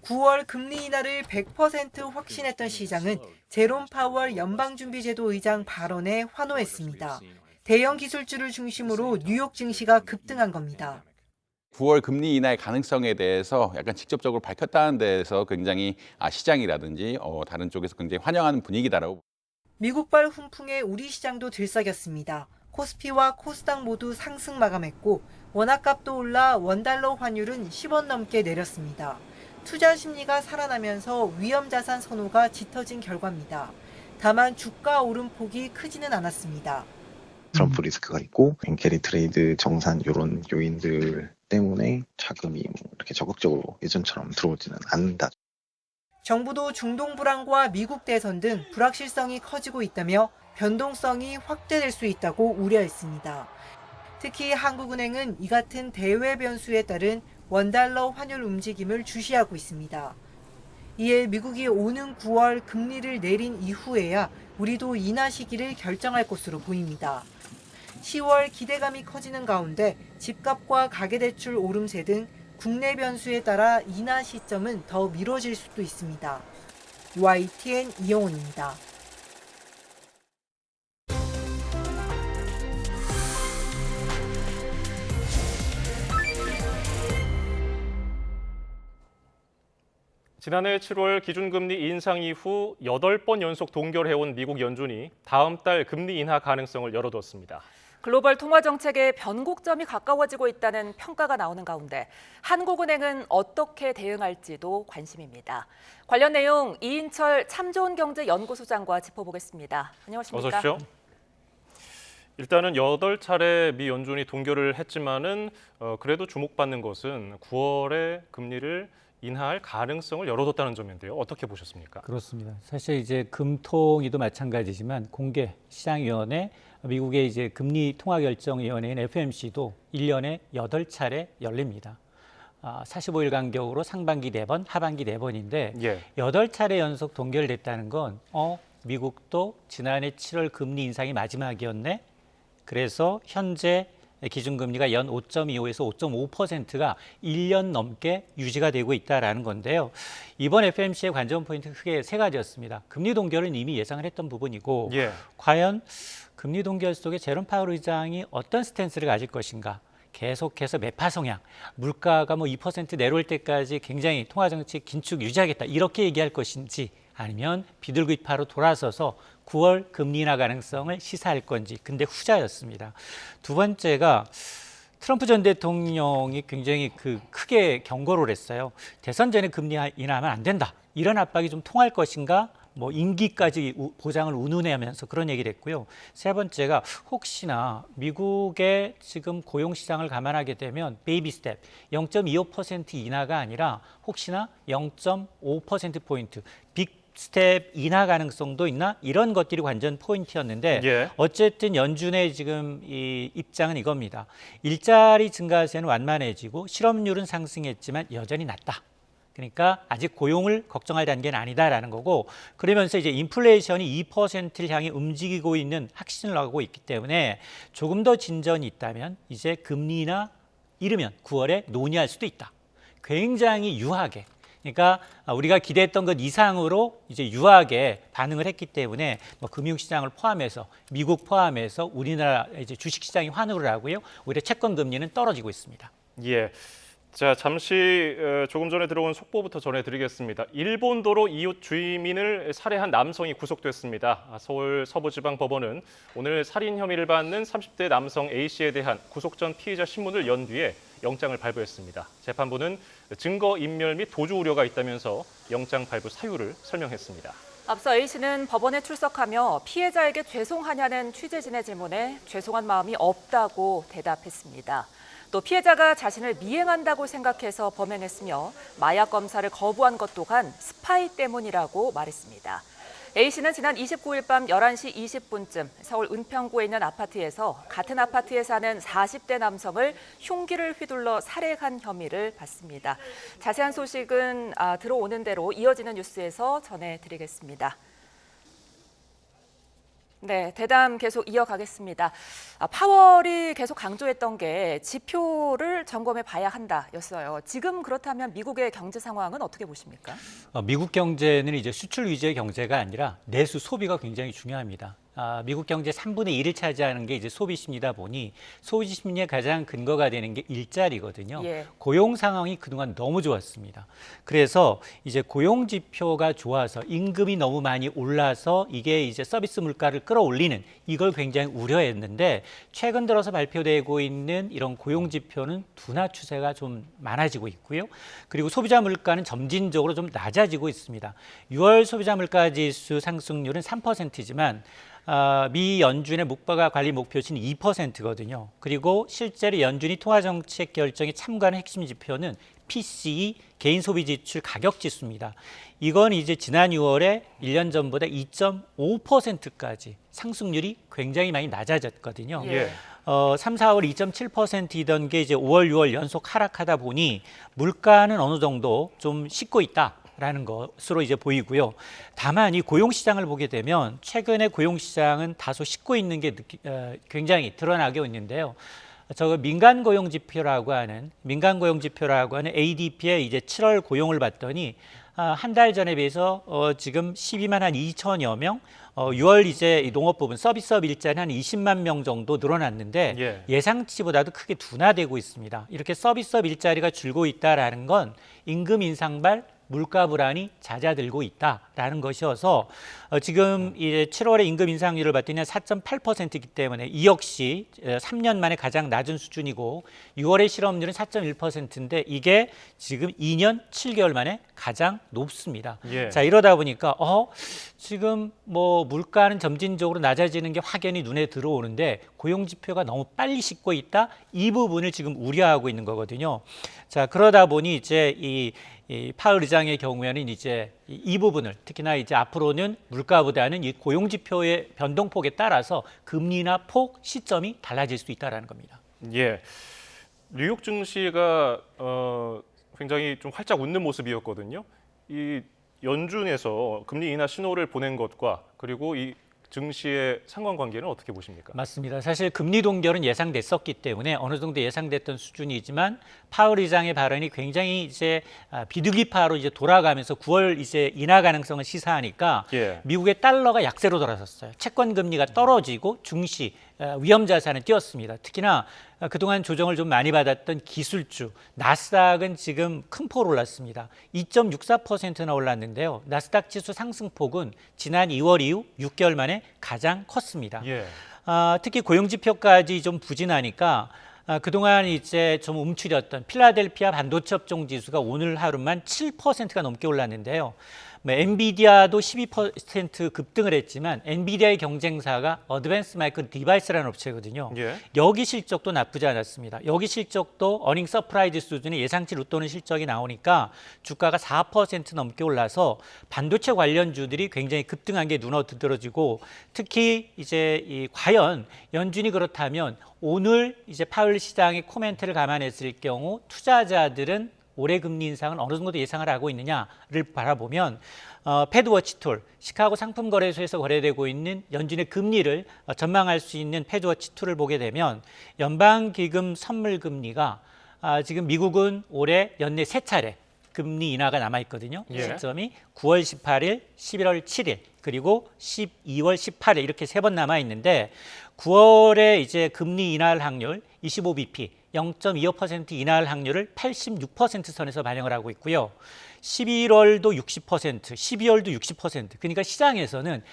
9월 금리 인하를 100% 확신했던 시장은 제롬 파월 연방준비제도 의장 발언에 환호했습니다. 대형 기술주를 중심으로 뉴욕 증시가 급등한 겁니다. 9월 금리 인하의 가능성에 대해서 약간 직접적으로 밝혔다는 데에서 굉장히 시장이라든지 다른 쪽에서 굉장히 환영하는 분위기다라고. 미국발 훈풍에 우리 시장도 들썩였습니다. 코스피와 코스닥 모두 상승 마감했고 원화값도 올라 원달러 환율은 10원 넘게 내렸습니다. 투자 심리가 살아나면서 위험자산 선호가 짙어진 결과입니다. 다만 주가 오름폭이 크지는 않았습니다. 트럼프 리스크가 있고 캐리 트레이드 정산 이런 요인들 때문에 자금이 이렇게 적극적으로 예전처럼 들어오지는 않는다. 정부도 중동 불안과 미국 대선 등 불확실성이 커지고 있다며 변동성이 확대될 수 있다고 우려했습니다. 특히 한국은행은 이 같은 대외 변수에 따른 원달러 환율 움직임을 주시하고 있습니다. 이에 미국이 오는 9월 금리를 내린 이후에야 우리도 인하 시기를 결정할 것으로 보입니다. 10월 기대감이 커지는 가운데 집값과 가계대출 오름세 등 국내 변수에 따라 인하 시점은 더 미뤄질 수도 있습니다. YTN 이영훈입니다. 지난해 7월 기준금리 인상 이후 8번 연속 동결해온 미국 연준이 다음 달 금리 인하 가능성을 열어뒀습니다. 글로벌 통화 정책의 변곡점이 가까워지고 있다는 평가가 나오는 가운데 한국은행은 어떻게 대응할지도 관심입니다. 관련 내용 이인철 참좋은경제연구소장과 짚어보겠습니다. 안녕하십니까? 어서 오십시오. 일단은 8차례 미 연준이 동결을 했지만은 그래도 주목받는 것은 9월에 금리를 인하할 가능성을 열어뒀다는 점인데요. 어떻게 보셨습니까? 그렇습니다. 사실 이제 금통위도 마찬가지지만 공개시장위원회, 미국의 이제 금리 통화결정위원회인 FOMC도 1년에 8차례 열립니다. 45일 간격으로 상반기 4번, 하반기 4번인데 8차례 연속 동결됐다는 건 미국도 지난해 7월 금리 인상이 마지막이었네. 그래서 현재 기준금리가 연 5.25에서 5.5%가 1년 넘게 유지가 되고 있다는 건데요. 이번 FOMC의 관전 포인트는 크게 3가지였습니다. 금리 동결은 이미 예상을 했던 부분이고 과연 금리 동결 속에 제롬 파월 의장이 어떤 스탠스를 가질 것인가. 계속해서 매파 성향, 물가가 2% 내려올 때까지 굉장히 통화정책 긴축 유지하겠다 이렇게 얘기할 것인지 아니면 비둘기파로 돌아서서 9월 금리 인하 가능성을 시사할 건지. 근데 후자였습니다. 두 번째가 트럼프 전 대통령이 굉장히 크게 경고를 했어요. 대선 전에 금리 인하하면 안 된다. 이런 압박이 좀 통할 것인가? 임기까지 보장을 운운하면서 그런 얘기를 했고요. 세 번째가 혹시나 미국의 지금 고용시장을 감안하게 되면 베이비 스텝 0.25% 인하가 아니라 혹시나 0.5%포인트 빅 스텝 인하 가능성도 있나? 이런 것들이 관전 포인트였는데 어쨌든 연준의 지금 이 입장은 이겁니다. 일자리 증가세는 완만해지고 실업률은 상승했지만 여전히 낮다. 그러니까 아직 고용을 걱정할 단계는 아니다라는 거고 그러면서 이제 인플레이션이 2%를 향해 움직이고 있는 확신을 하고 있기 때문에 조금 더 진전이 있다면 이제 금리 인하 이르면 9월에 논의할 수도 있다. 굉장히 유하게. 그러니까 우리가 기대했던 것 이상으로 이제 유하게 반응을 했기 때문에 금융시장을 포함해서 미국 포함해서 우리나라 이제 주식시장이 환호를 하고요. 오히려 채권 금리는 떨어지고 있습니다. 자, 잠시 조금 전에 들어온 속보부터 전해드리겠습니다. 일본도로 이웃 주민을 살해한 남성이 구속됐습니다. 서울 서부지방법원은 오늘 살인 혐의를 받는 30대 남성 A씨에 대한 구속 전 피의자 신문을 연 뒤에 영장을 발부했습니다. 재판부는 증거인멸 및 도주 우려가 있다면서 영장 발부 사유를 설명했습니다. 앞서 A씨는 법원에 출석하며 피해자에게 죄송하냐는 취재진의 질문에 죄송한 마음이 없다고 대답했습니다. 또 피해자가 자신을 미행한다고 생각해서 범행했으며 마약 검사를 거부한 것 또한 스파이 때문이라고 말했습니다. A씨는 지난 29일 밤 11시 20분쯤 서울 은평구에 있는 아파트에서 같은 아파트에 사는 40대 남성을 흉기를 휘둘러 살해한 혐의를 받습니다. 자세한 소식은 들어오는 대로 이어지는 뉴스에서 전해드리겠습니다. 네, 대담 계속 이어가겠습니다. 파월이 계속 강조했던 게 지표를 점검해 봐야 한다였어요. 지금 그렇다면 미국의 경제 상황은 어떻게 보십니까? 미국 경제는 이제 수출 위주의 경제가 아니라 내수 소비가 굉장히 중요합니다. 미국 경제 3분의 1을 차지하는 게 이제 소비 심리다 보니 소비 심리의 가장 근거가 되는 게 일자리거든요. 예. 고용 상황이 그동안 너무 좋았습니다. 그래서 이제 고용 지표가 좋아서 임금이 너무 많이 올라서 이게 이제 서비스 물가를 끌어올리는 이걸 굉장히 우려했는데 최근 들어서 발표되고 있는 이런 고용 지표는 둔화 추세가 좀 많아지고 있고요. 그리고 소비자 물가는 점진적으로 좀 낮아지고 있습니다. 6월 소비자 물가 지수 상승률은 3%지만 미 연준의 물가 관리 목표치는 2%거든요. 그리고 실제로 연준이 통화정책 결정에 참고하는 핵심 지표는 PCE 개인 소비 지출 가격 지수입니다. 이건 이제 지난 6월에 1년 전보다 2.5%까지 상승률이 굉장히 많이 낮아졌거든요. 예. 3, 4월 2.7%이던 게 이제 5월, 6월 연속 하락하다 보니 물가는 어느 정도 좀 식고 있다라는 것으로 이제 보이고요. 다만 이 고용 시장을 보게 되면 최근에 고용 시장은 다소 식고 있는 게 굉장히 드러나고 있는데요. 저거 민간 고용 지표라고 하는 ADP의 이제 7월 고용을 봤더니 한 달 전에 비해서 지금 12만 한 2천여 명, 6월 이제 농업 부분 서비스업 일자리 한 20만 명 정도 늘어났는데 예상치보다도 크게 둔화되고 있습니다. 이렇게 서비스업 일자리가 줄고 있다라는 건 임금 인상발 물가 불안이 잦아들고 있다라는 것이어서 지금 이제 7월에 임금 인상률을 봤더니 4.8%이기 때문에 이 역시 3년 만에 가장 낮은 수준이고 6월의 실업률은 4.1%인데 이게 지금 2년 7개월 만에 가장 높습니다. 예. 자, 이러다 보니까 지금 뭐 물가는 점진적으로 낮아지는 게 확연히 눈에 들어오는데 고용 지표가 너무 빨리 식고 있다. 이 부분을 지금 우려하고 있는 거거든요. 자, 그러다 보니 이제 이 파월 의장의 경우에는 이제 이 부분을 특히나 이제 앞으로는 물가보다는 이 고용 지표의 변동폭에 따라서 금리나 폭 시점이 달라질 수 있다라는 겁니다. 예. 뉴욕 증시가 굉장히 좀 활짝 웃는 모습이었거든요. 이 연준에서 금리 인하 신호를 보낸 것과 그리고 이 증시의 상관관계는 어떻게 보십니까? 맞습니다. 사실 금리 동결은 예상됐었기 때문에 어느 정도 예상됐던 수준이지만 파월 의장의 발언이 굉장히 이제 비둘기파로 이제 돌아가면서 9월 이제 인하 가능성을 시사하니까 미국의 달러가 약세로 돌아섰어요. 채권 금리가 떨어지고 증시 위험 자산은 뛰었습니다. 특히나 그동안 조정을 좀 많이 받았던 기술주 나스닥은 지금 큰 폭으로 올랐습니다. 2.64%나 올랐는데요. 나스닥 지수 상승폭은 지난 2월 이후 6개월 만에 가장 컸습니다. 특히 고용 지표까지 좀 부진하니까 그동안 이제 좀 움츠렸던 필라델피아 반도체 업종 지수가 오늘 하루만 7%가 넘게 올랐는데요. 엔비디아도 12% 급등을 했지만 엔비디아의 경쟁사가 어드밴스 마이크로 디바이스라는 업체거든요. 여기 실적도 나쁘지 않았습니다. 여기 실적도 어닝 서프라이즈 수준의 예상치 웃도는 실적이 나오니까 주가가 4% 넘게 올라서 반도체 관련주들이 굉장히 급등한 게 눈어들어지고 특히 이제 과연 연준이 그렇다면 오늘 이제 파월 시장의 코멘트를 감안했을 경우 투자자들은 올해 금리 인상은 어느 정도 예상을 하고 있느냐를 바라보면 패드워치툴, 시카고 상품거래소에서 거래되고 있는 연준의 금리를 전망할 수 있는 패드워치툴을 보게 되면 연방기금 선물금리가 지금 미국은 올해 연내 3차례 금리 인하가 남아있거든요. 시점이 9월 18일, 11월 7일, 그리고 12월 18일 이렇게 3번 남아있는데 9월에 이제 금리 인하할 확률 25bp, 0.25% 인하할 확률을 86% 선에서 반영을 하고 있고요. 11월도 60%, 12월도 60%. 그러니까 시장에서는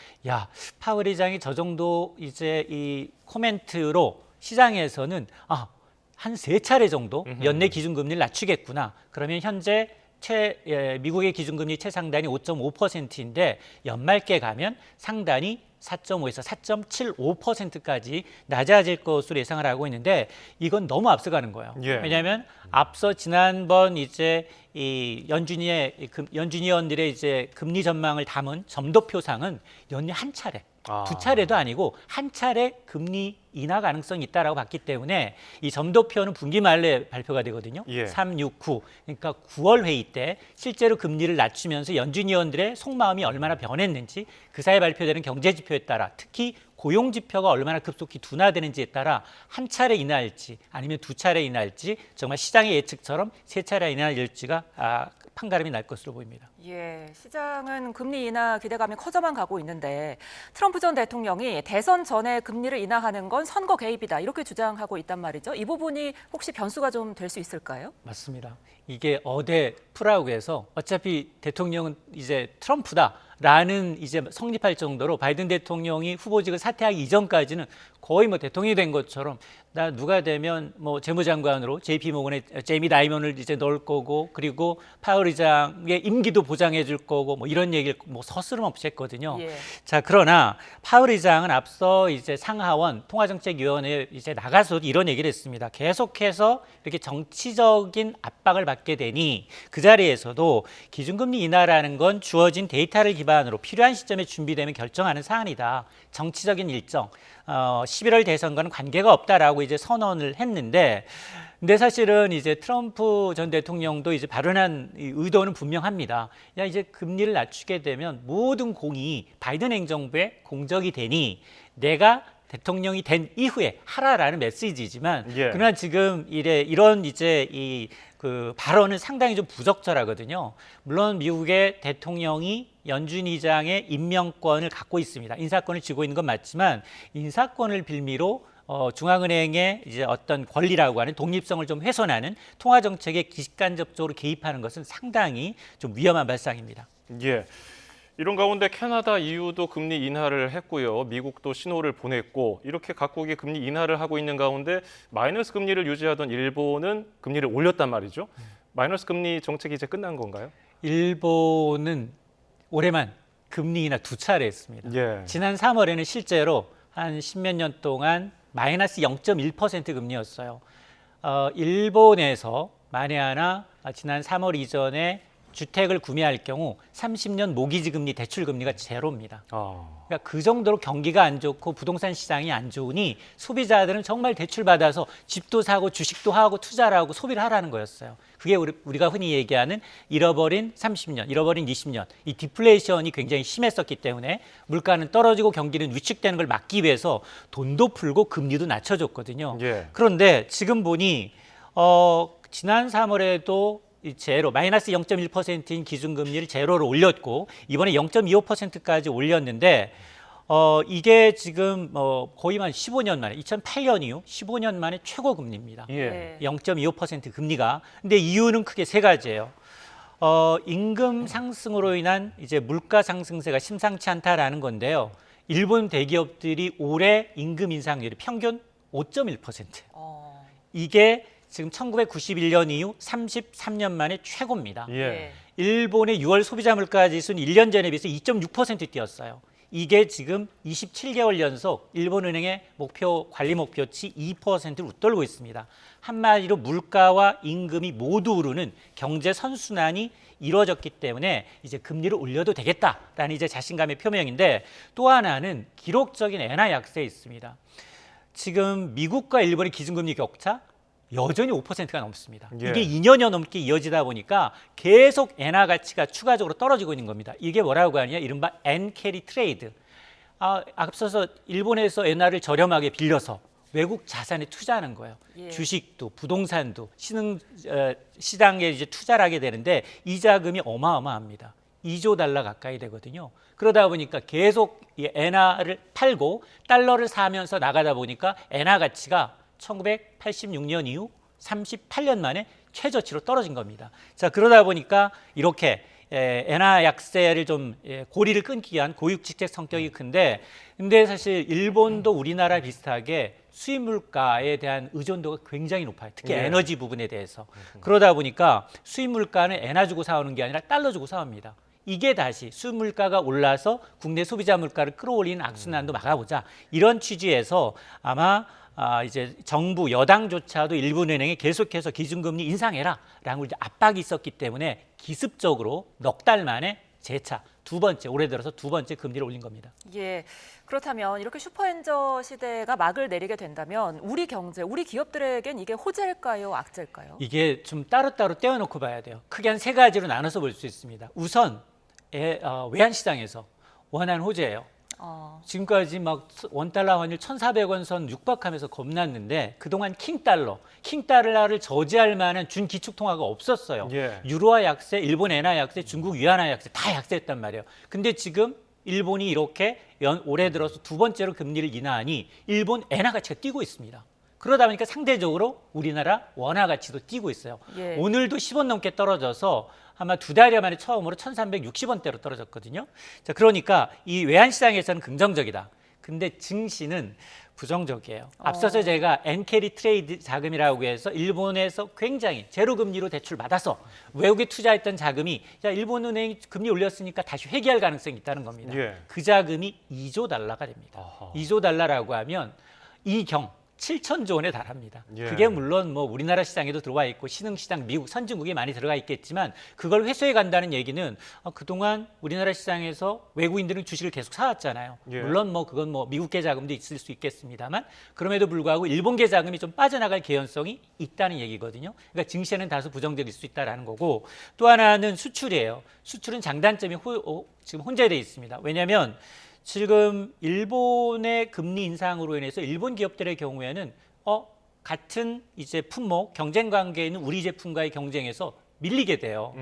파월 의장이 저 정도 이제 이 코멘트로 시장에서는 한 3차례 정도 연내 기준금리를 낮추겠구나. 그러면 현재 미국의 기준금리 최상단이 5.5%인데 연말께 가면 상단이 4.5에서 4.75%까지 낮아질 것으로 예상을 하고 있는데 이건 너무 앞서가는 거예요. 왜냐하면 앞서 지난번 이제 이 연준위원들의 이제 금리 전망을 담은 점도표상은 연내 한 차례, 두 차례도 아니고 한 차례 금리 인하 가능성이 있다라고 봤기 때문에 이 점도표는 분기 말에 발표가 되거든요. 3, 6, 9. 그러니까 9월 회의 때 실제로 금리를 낮추면서 연준위원들의 속마음이 얼마나 변했는지 그 사이에 발표되는 경제 지표에 따라 특히 고용 지표가 얼마나 급속히 둔화되는지에 따라 한 차례 인하할지 아니면 두 차례 인하할지 정말 시장의 예측처럼 세 차례 인하할지가 판가름이 날 것으로 보입니다. 예, 시장은 금리 인하 기대감이 커져만 가고 있는데 트럼프 전 대통령이 대선 전에 금리를 인하하는 건 선거 개입이다 이렇게 주장하고 있단 말이죠. 이 부분이 혹시 변수가 좀 될 수 있을까요? 맞습니다. 이게 어대 프라우에서 어차피 대통령은 이제 트럼프다라는 이제 성립할 정도로 바이든 대통령이 후보직을 사퇴하기 이전까지는 거의 뭐 대통령이 된 것처럼 나 누가 되면 뭐 재무장관으로 JP 모건의 제이미 다이먼을 이제 넣을 거고 그리고 파월 의장의 임기도 보장해 줄 거고 뭐 이런 얘기를 뭐 서스럼없이 했거든요. 예. 자, 그러나 파월 의장은 앞서 이제 상하원 통화정책위원회에 이제 나가서 이런 얘기를 했습니다. 계속해서 이렇게 정치적인 압박을 받게 되니 그 자리에서도 기준금리 인하라는 건 주어진 데이터를 기반으로 필요한 시점에 준비되면 결정하는 사안이다. 정치적인 일정, 11월 대선과는 관계가 없다라고 이제 선언을 했는데, 근데 사실은 이제 트럼프 전 대통령도 이제 발언한 의도는 분명합니다. 야, 이제 금리를 낮추게 되면 모든 공이 바이든 행정부에 공적이 되니 내가 대통령이 된 이후에 하라라는 메시지지만, 예. 그러나 지금 이런 이제 그 발언은 상당히 좀 부적절하거든요. 물론 미국의 대통령이 연준의장의 임명권을 갖고 있습니다. 인사권을 쥐고 있는 건 맞지만 인사권을 빌미로 중앙은행의 이제 어떤 권리라고 하는 독립성을 좀 훼손하는 통화 정책에 직간접적으로 개입하는 것은 상당히 좀 위험한 발상입니다. 예. 이런 가운데 캐나다, EU도 금리 인하를 했고요. 미국도 신호를 보냈고 이렇게 각국이 금리 인하를 하고 있는 가운데 마이너스 금리를 유지하던 일본은 금리를 올렸단 말이죠. 마이너스 금리 정책이 이제 끝난 건가요? 일본은 올해만 금리 인하 두 차례 했습니다. 예. 지난 3월에는 실제로 한 10몇 년 동안 마이너스 0.1% 금리였어요. 일본에서 만에 하나 지난 3월 이전에 주택을 구매할 경우 30년 모기지 금리, 대출 금리가 제로입니다. 그러니까 그 정도로 경기가 안 좋고 부동산 시장이 안 좋으니 소비자들은 정말 대출 받아서 집도 사고 주식도 하고 투자를 하고 소비를 하라는 거였어요. 그게 우리가 흔히 얘기하는 잃어버린 30년, 잃어버린 20년. 이 디플레이션이 굉장히 심했었기 때문에 물가는 떨어지고 경기는 위축되는 걸 막기 위해서 돈도 풀고 금리도 낮춰줬거든요. 예. 그런데 지금 보니 지난 3월에도 제로, 마이너스 0.1%인 기준금리를 제로로 올렸고 이번에 0.25%까지 올렸는데 이게 지금 거의 한 15년 만에 2008년 이후 15년 만에 최고 금리입니다. 예. 0.25% 금리가. 근데 이유는 크게 세 가지예요. 임금 상승으로 인한 이제 물가 상승세가 심상치 않다라는 건데요. 일본 대기업들이 올해 임금 인상률이 평균 5.1%. 이게 지금 1991년 이후 33년 만에 최고입니다. 예. 일본의 6월 소비자 물가 지수는 1년 전에 비해서 2.6% 뛰었어요. 이게 지금 27개월 연속 일본은행의 관리 목표치 2%를 웃돌고 있습니다. 한마디로 물가와 임금이 모두 오르는 경제 선순환이 이루어졌기 때문에 이제 금리를 올려도 되겠다라는 이제 자신감의 표명인데, 또 하나는 기록적인 엔화 약세에 있습니다. 지금 미국과 일본의 기준금리 격차 여전히 5%가 넘습니다. 예. 이게 2년여 넘게 이어지다 보니까 계속 엔화 가치가 추가적으로 떨어지고 있는 겁니다. 이게 뭐라고 하냐, 이른바 엔캐리 트레이드. 앞서서 일본에서 엔화를 저렴하게 빌려서 외국 자산에 투자하는 거예요. 예. 주식도 부동산도 시장에 이제 투자를 하게 되는데 이 자금이 어마어마합니다. 2조 달러 가까이 되거든요. 그러다 보니까 계속 이 엔화를 팔고 달러를 사면서 나가다 보니까 엔화 가치가 1986년 이후 38년 만에 최저치로 떨어진 겁니다. 자, 그러다 보니까 이렇게 엔화 약세를 좀 고리를 끊기 위한 고육지책 성격이 큰데, 근데 사실 일본도 우리나라 비슷하게 수입 물가에 대한 의존도가 굉장히 높아요. 특히 예. 에너지 부분에 대해서. 그러다 보니까 수입 물가는 엔화 주고 사오는 게 아니라 달러 주고 사옵니다. 이게 다시 수입 물가가 올라서 국내 소비자 물가를 끌어올리는 악순환도 막아보자, 이런 취지에서 아마 이제 정부 여당조차도 일본은행에 계속해서 기준금리 인상해라라고 이제 압박이 있었기 때문에 기습적으로 넉 달 만에 재차 올해 들어서 두 번째 금리를 올린 겁니다. 예. 그렇다면 이렇게 슈퍼엔저 시대가 막을 내리게 된다면 우리 경제, 우리 기업들에겐 이게 호재일까요, 악재일까요? 이게 좀 따로따로 떼어놓고 봐야 돼요. 크게 한 세 가지로 나눠서 볼 수 있습니다. 우선 외환시장에서 원하는 호재예요. 지금까지 막 원달러 환율 1,400원 선 육박하면서 겁났는데 그동안 킹달러를 저지할 만한 준기축통화가 없었어요. 예. 유로화 약세, 일본 엔화 약세, 중국 위안화 약세 다 약세했단 말이에요. 근데 지금 일본이 이렇게 올해 들어서 두 번째로 금리를 인하하니 일본 엔화 가치가 뛰고 있습니다. 그러다 보니까 상대적으로 우리나라 원화 가치도 뛰고 있어요. 예. 오늘도 10원 넘게 떨어져서 아마 2달여 만에 처음으로 1,360원대로 떨어졌거든요. 자, 그러니까 이 외환시장에서는 긍정적이다. 근데 증시는 부정적이에요. 앞서서 제가 엔캐리 트레이드 자금이라고 해서 일본에서 굉장히 제로금리로 대출 받아서 외국에 투자했던 자금이 야, 일본은행이 금리 올렸으니까 다시 회귀할 가능성이 있다는 겁니다. 예. 그 자금이 2조 달러가 됩니다. 2조 달러라고 하면 7천조 원에 달합니다. 예. 그게 물론 뭐 우리나라 시장에도 들어와 있고 신흥시장, 미국, 선진국에 많이 들어가 있겠지만 그걸 회수해 간다는 얘기는 그동안 우리나라 시장에서 외국인들은 주식을 계속 사왔잖아요. 예. 물론 뭐 그건 뭐 미국계 자금도 있을 수 있겠습니다만 그럼에도 불구하고 일본계 자금이 좀 빠져나갈 개연성이 있다는 얘기거든요. 그러니까 증시에는 다소 부정적일 수 있다는 거고 또 하나는 수출이에요. 수출은 장단점이 지금 혼재되어 있습니다. 왜냐하면 지금 일본의 금리 인상으로 인해서 일본 기업들의 경우에는 같은 이제 품목 경쟁 관계에 있는 우리 제품과의 경쟁에서 밀리게 돼요.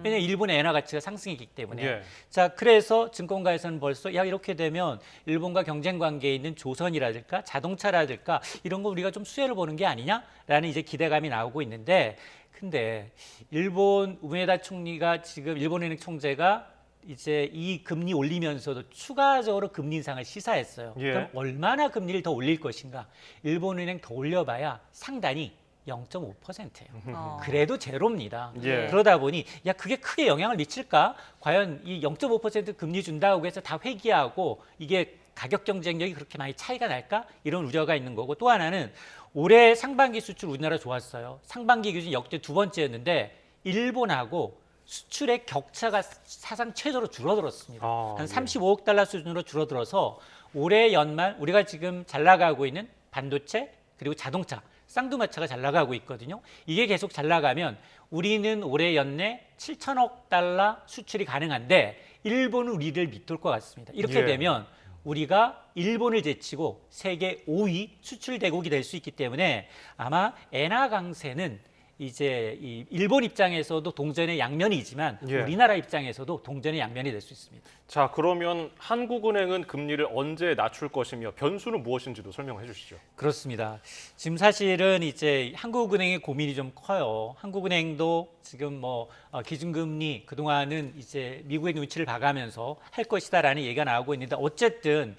왜냐하면 일본의 엔화 가치가 상승했기 때문에. 예. 자, 그래서 증권가에서는 벌써 야 이렇게 되면 일본과 경쟁 관계에 있는 조선이라든가 자동차라든가 이런 거 우리가 좀 수혜를 보는 게 아니냐라는 이제 기대감이 나오고 있는데, 근데 일본 우에다 총리가 지금 일본은행 총재가 이제 이 금리 올리면서도 추가적으로 금리 인상을 시사했어요. 예. 그럼 얼마나 금리를 더 올릴 것인가? 일본은행 더 올려봐야 상단이 0.5%예요. 그래도 제로입니다. 예. 그러다 보니 야 그게 크게 영향을 미칠까? 과연 이 0.5% 금리 준다고 해서 다 회귀하고 이게 가격 경쟁력이 그렇게 많이 차이가 날까? 이런 우려가 있는 거고 또 하나는 올해 상반기 수출 우리나라 좋았어요. 상반기 기준 역대 두 번째였는데 일본하고 수출의 격차가 사상 최저로 줄어들었습니다. 한 35억 달러 수준으로 줄어들어서 올해 연말 우리가 지금 잘 나가고 있는 반도체 그리고 자동차 쌍두마차가 잘 나가고 있거든요. 이게 계속 잘 나가면 우리는 올해 연내 7천억 달러 수출이 가능한데 일본은 우리를 밑돌 것 같습니다. 이렇게 예. 되면 우리가 일본을 제치고 세계 5위 수출 대국이 될 수 있기 때문에 아마 엔화 강세는 이제 이 일본 입장에서도 동전의 양면이지만 예. 우리나라 입장에서도 동전의 양면이 될 수 있습니다. 자, 그러면 한국은행은 금리를 언제 낮출 것이며 변수는 무엇인지도 설명해 주시죠. 그렇습니다. 지금 사실은 이제 한국은행의 고민이 좀 커요. 한국은행도 지금 뭐 기준금리 그동안은 이제 미국의 눈치를 봐가면서 할 것이다라는 얘기가 나오고 있는데 어쨌든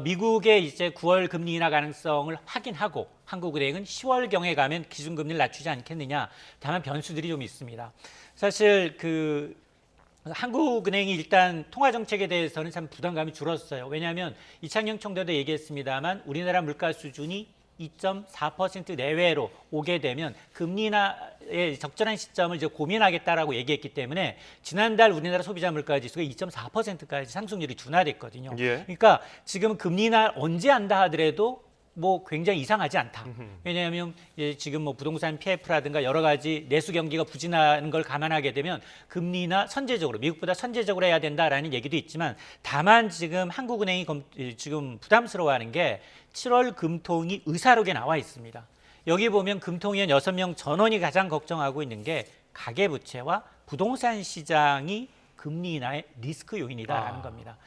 미국의 이제 9월 금리 인하 가능성을 확인하고 한국은행은 10월경에 가면 기준금리를 낮추지 않겠느냐. 다만 변수들이 좀 있습니다. 사실 한국은행이 일단 통화정책에 대해서는 참 부담감이 줄었어요. 왜냐하면 이창용 총재도 얘기했습니다만 우리나라 물가 수준이 2.4% 내외로 오게 되면 금리 인하의 적절한 시점을 이제 고민하겠다라고 얘기했기 때문에 지난달 우리나라 소비자 물가 지수가 2.4%까지 상승률이 둔화됐거든요. 예. 그러니까 지금 금리 인하 언제 한다 하더라도 뭐 굉장히 이상하지 않다. 왜냐하면 지금 뭐 부동산 PF라든가 여러 가지 내수 경기가 부진하는 걸 감안하게 되면 금리나 선제적으로 미국보다 선제적으로 해야 된다라는 얘기도 있지만 다만 지금 한국은행이 지금 부담스러워하는 게 7월 금통이 의사록에 나와 있습니다. 여기 보면 금통위원 6명 전원이 가장 걱정하고 있는 게 가계부채와 부동산 시장이 금리 인하의 리스크 요인이다라는 겁니다.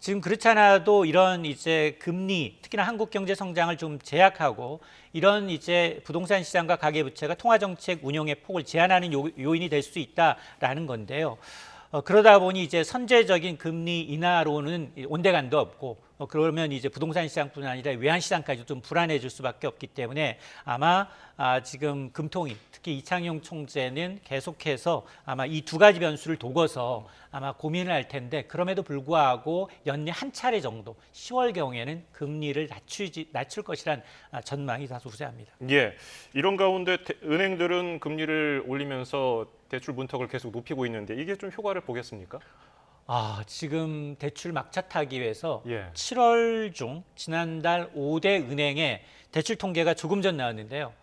지금 그렇지 않아도 이런 이제 금리, 특히나 한국 경제 성장을 좀 제약하고 이런 이제 부동산 시장과 가계부채가 통화정책 운용의 폭을 제한하는 요인이 될 수 있다라는 건데요. 그러다 보니 이제 선제적인 금리 인하로는 온데간도 없고 그러면 이제 부동산 시장뿐 아니라 외환 시장까지 좀 불안해질 수밖에 없기 때문에 아마 지금 금통위 특히 이창용 총재는 계속해서 아마 이 두 가지 변수를 두고서 아마 고민을 할 텐데 그럼에도 불구하고 연내 한 차례 정도 10월경에는 금리를 낮출 것이란 전망이 다소 우세합니다. 예, 이런 가운데 은행들은 금리를 올리면서 대출 문턱을 계속 높이고 있는데 이게 좀 효과를 보겠습니까? 지금 대출 막차 타기 위해서 예. 7월 중 지난달 5대 은행의 대출 통계가 조금 전 나왔는데요.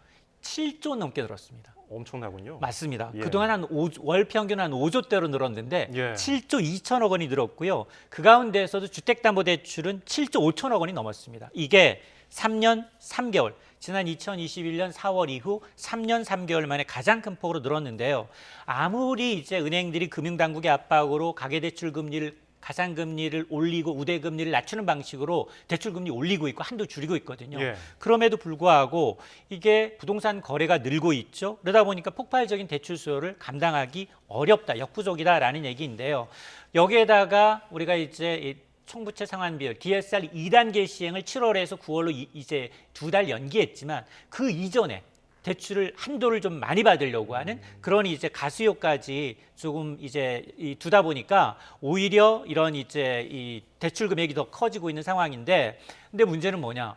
7조 넘게 들었습니다. 엄청나군요. 맞습니다. 예. 그동안 월 평균 한 5조대로 늘었는데 예. 7조 2천억 원이 늘었고요. 그 가운데에서도 주택담보대출은 7조 5천억 원이 넘었습니다. 이게 3년 3개월, 지난 2021년 4월 이후 3년 3개월 만에 가장 큰 폭으로 늘었는데요. 아무리 이제 은행들이 금융당국의 압박으로 가계대출 금리를 가상금리를 올리고 우대금리를 낮추는 방식으로 대출금리 올리고 있고 한도 줄이고 있거든요. 예. 그럼에도 불구하고 이게 부동산 거래가 늘고 있죠. 그러다 보니까 폭발적인 대출 수요를 감당하기 어렵다, 역부족이다라는 얘기인데요. 여기에다가 우리가 이제 이 총부채 상환 비율 DSR 2단계 시행을 7월에서 9월로 이제 2달 연기했지만 그 이전에 대출을 한도를 좀 많이 받으려고 하는 그런 이제 가수요까지 조금 이제 두다 보니까 오히려 이런 이제 이 대출 금액이 더 커지고 있는 상황인데, 근데 문제는 뭐냐?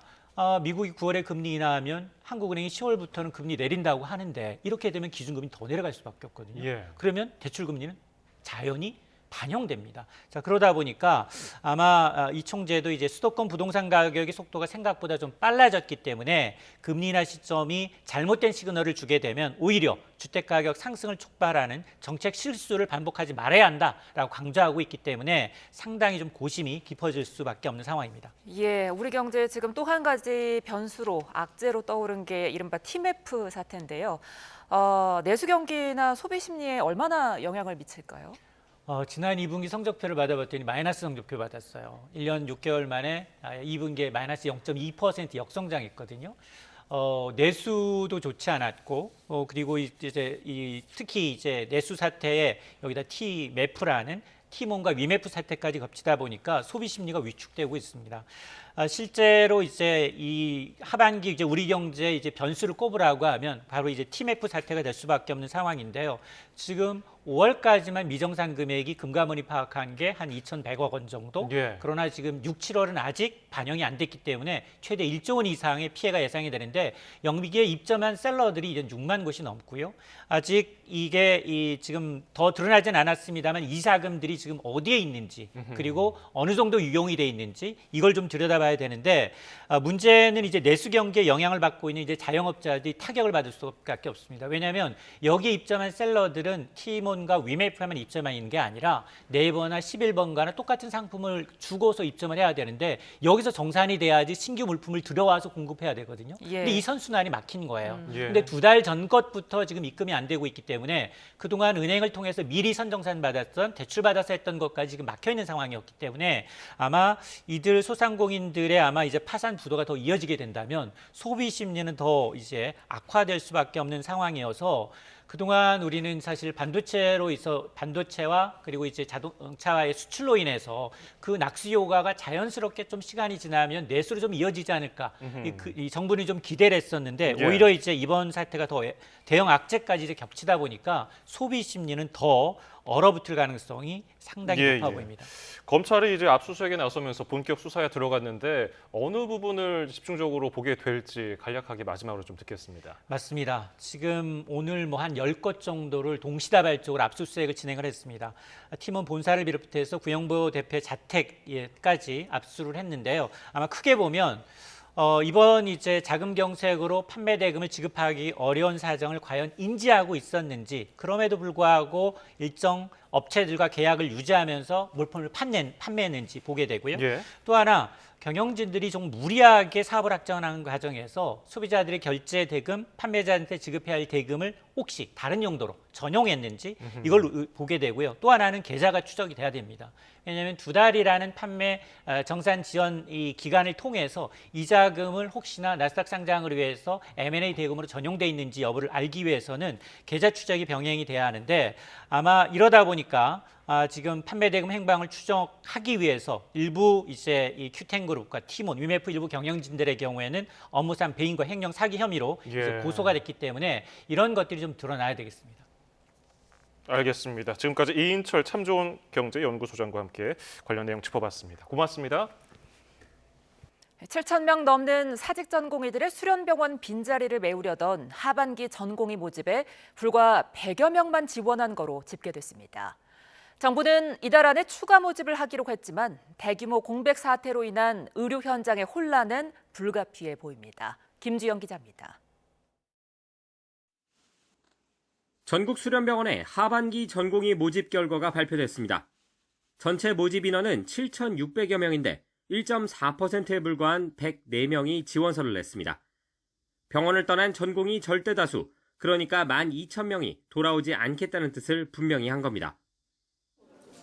미국이 9월에 금리 인하하면 한국은행이 10월부터는 금리 내린다고 하는데 이렇게 되면 기준금리 더 내려갈 수밖에 없거든요. 예. 그러면 대출 금리는 자연히 반영됩니다. 자, 그러다 보니까 아마 이 총재도 이제 수도권 부동산 가격의 속도가 생각보다 좀 빨라졌기 때문에 금리 인하 시점이 잘못된 시그널을 주게 되면 오히려 주택 가격 상승을 촉발하는 정책 실수를 반복하지 말아야 한다라고 강조하고 있기 때문에 상당히 좀 고심이 깊어질 수밖에 없는 상황입니다. 예, 우리 경제에 지금 또 한 가지 변수로 악재로 떠오른 게 이른바 TMF 사태인데요. 내수 경기나 소비 심리에 얼마나 영향을 미칠까요? 지난 2분기 성적표를 받아봤더니 마이너스 성적표 받았어요. 1년 6개월 만에 2분기에 마이너스 0.2% 역성장했거든요. 내수도 좋지 않았고, 그리고 이제 특히 이제 내수 사태에 여기다 TMEF라는 T몬과 위메프 사태까지 겹치다 보니까 소비 심리가 위축되고 있습니다. 실제로 이제 이 하반기 이제 우리 경제 이제 변수를 꼽으라고 하면 바로 이제 TMF 사태가 될 수밖에 없는 상황인데요. 지금 5월까지만 미정산 금액이 금감원이 파악한 게 한 2,100억 원 정도. 예. 그러나 지금 6, 7월은 아직 반영이 안 됐기 때문에 최대 1조 원 이상의 피해가 예상이 되는데 영미기에 입점한 셀러들이 이제 6만 곳이 넘고요. 아직 이게 지금 더 드러나진 않았습니다만 이사금들이 지금 어디에 있는지 그리고 어느 정도 유용이 돼 있는지 이걸 좀 들여다봐야 되는데 문제는 이제 내수 경기에 영향을 받고 있는 이제 자영업자들이 타격을 받을 수밖에 없습니다. 왜냐하면 여기에 입점한 셀러들은 T몬과 위메프에만 입점한 게 아니라 네이버나 11번가나 똑같은 상품을 주고서 입점을 해야 되는데 여기서 정산이 돼야지 신규 물품을 들여와서 공급해야 되거든요. 예. 근데 이 선순환이 막힌 거예요. 예. 근데 2달 전 것부터 지금 입금이 안 되고 있기 때문에 그동안 은행을 통해서 미리 선정산 받았던 대출 받아서 했던 것까지 지금 막혀 있는 상황이었기 때문에 아마 이들 소상공인들의 아마 이제 파산 부도가 더 이어지게 된다면 소비 심리는 더 이제 악화될 수밖에 없는 상황이어서 그동안 우리는 사실 반도체와 그리고 이제 자동차와의 수출로 인해서 그 낙수 효과가 자연스럽게 좀 시간이 지나면 내수로 좀 이어지지 않을까 이 정부는 좀 기대를 했었는데 예. 오히려 이제 이번 사태가 더 대형 악재까지 이제 겹치다 보니까 소비 심리는 더 얼어붙을 가능성이 상당히 높아 보입니다. 검찰이 이제 압수수색에 나서면서 본격 수사에 들어갔는데 어느 부분을 집중적으로 보게 될지 간략하게 마지막으로 좀 듣겠습니다. 맞습니다. 지금 오늘 뭐 한 10곳 정도를 동시다발적으로 압수수색을 진행을 했습니다. 팀원 본사를 비롯해서 구영보 대표의 자택까지 압수를 했는데요. 아마 크게 보면 이번 이제 자금 경색으로 판매 대금을 지급하기 어려운 사정을 과연 인지하고 있었는지, 그럼에도 불구하고 일정 업체들과 계약을 유지하면서 물품을 판매했는지 보게 되고요. 예. 또 하나 경영진들이 좀 무리하게 사업을 확정하는 과정에서 소비자들의 결제 대금, 판매자한테 지급해야 할 대금을 혹시 다른 용도로 전용했는지 이걸 보게 되고요. 또 하나는 계좌가 추적이 돼야 됩니다. 왜냐하면 2달이라는 판매 정산 지연 이 기간을 통해서 이 자금을 혹시나 나스닥 상장을 위해서 M&A 대금으로 전용돼 있는지 여부를 알기 위해서는 계좌 추적이 병행이 돼야 하는데 아마 이러다 보니까 지금 판매 대금 행방을 추적하기 위해서 일부 이제 이 큐텐그룹과 티몬, 위메프 일부 경영진들의 경우에는 업무상 배임과 횡령 사기 혐의로 이제 고소가 됐기 때문에 이런 것들이 좀 드러나야 되겠습니다. 알겠습니다. 지금까지 이인철 참 좋은 경제연구소장과 함께 관련 내용 짚어봤습니다. 고맙습니다. 7,000명 넘는 사직 전공의들의 수련병원 빈자리를 메우려던 하반기 전공의 모집에 불과 100여 명만 지원한 거로 집계됐습니다. 정부는 이달 안에 추가 모집을 하기로 했지만 대규모 공백 사태로 인한 의료 현장의 혼란은 불가피해 보입니다. 김주영 기자입니다. 전국 수련병원의 하반기 전공의 모집 결과가 발표됐습니다. 전체 모집 인원은 7,600여 명인데 1.4%에 불과한 104명이 지원서를 냈습니다. 병원을 떠난 전공의 절대 다수, 그러니까 12,000명이 돌아오지 않겠다는 뜻을 분명히 한 겁니다.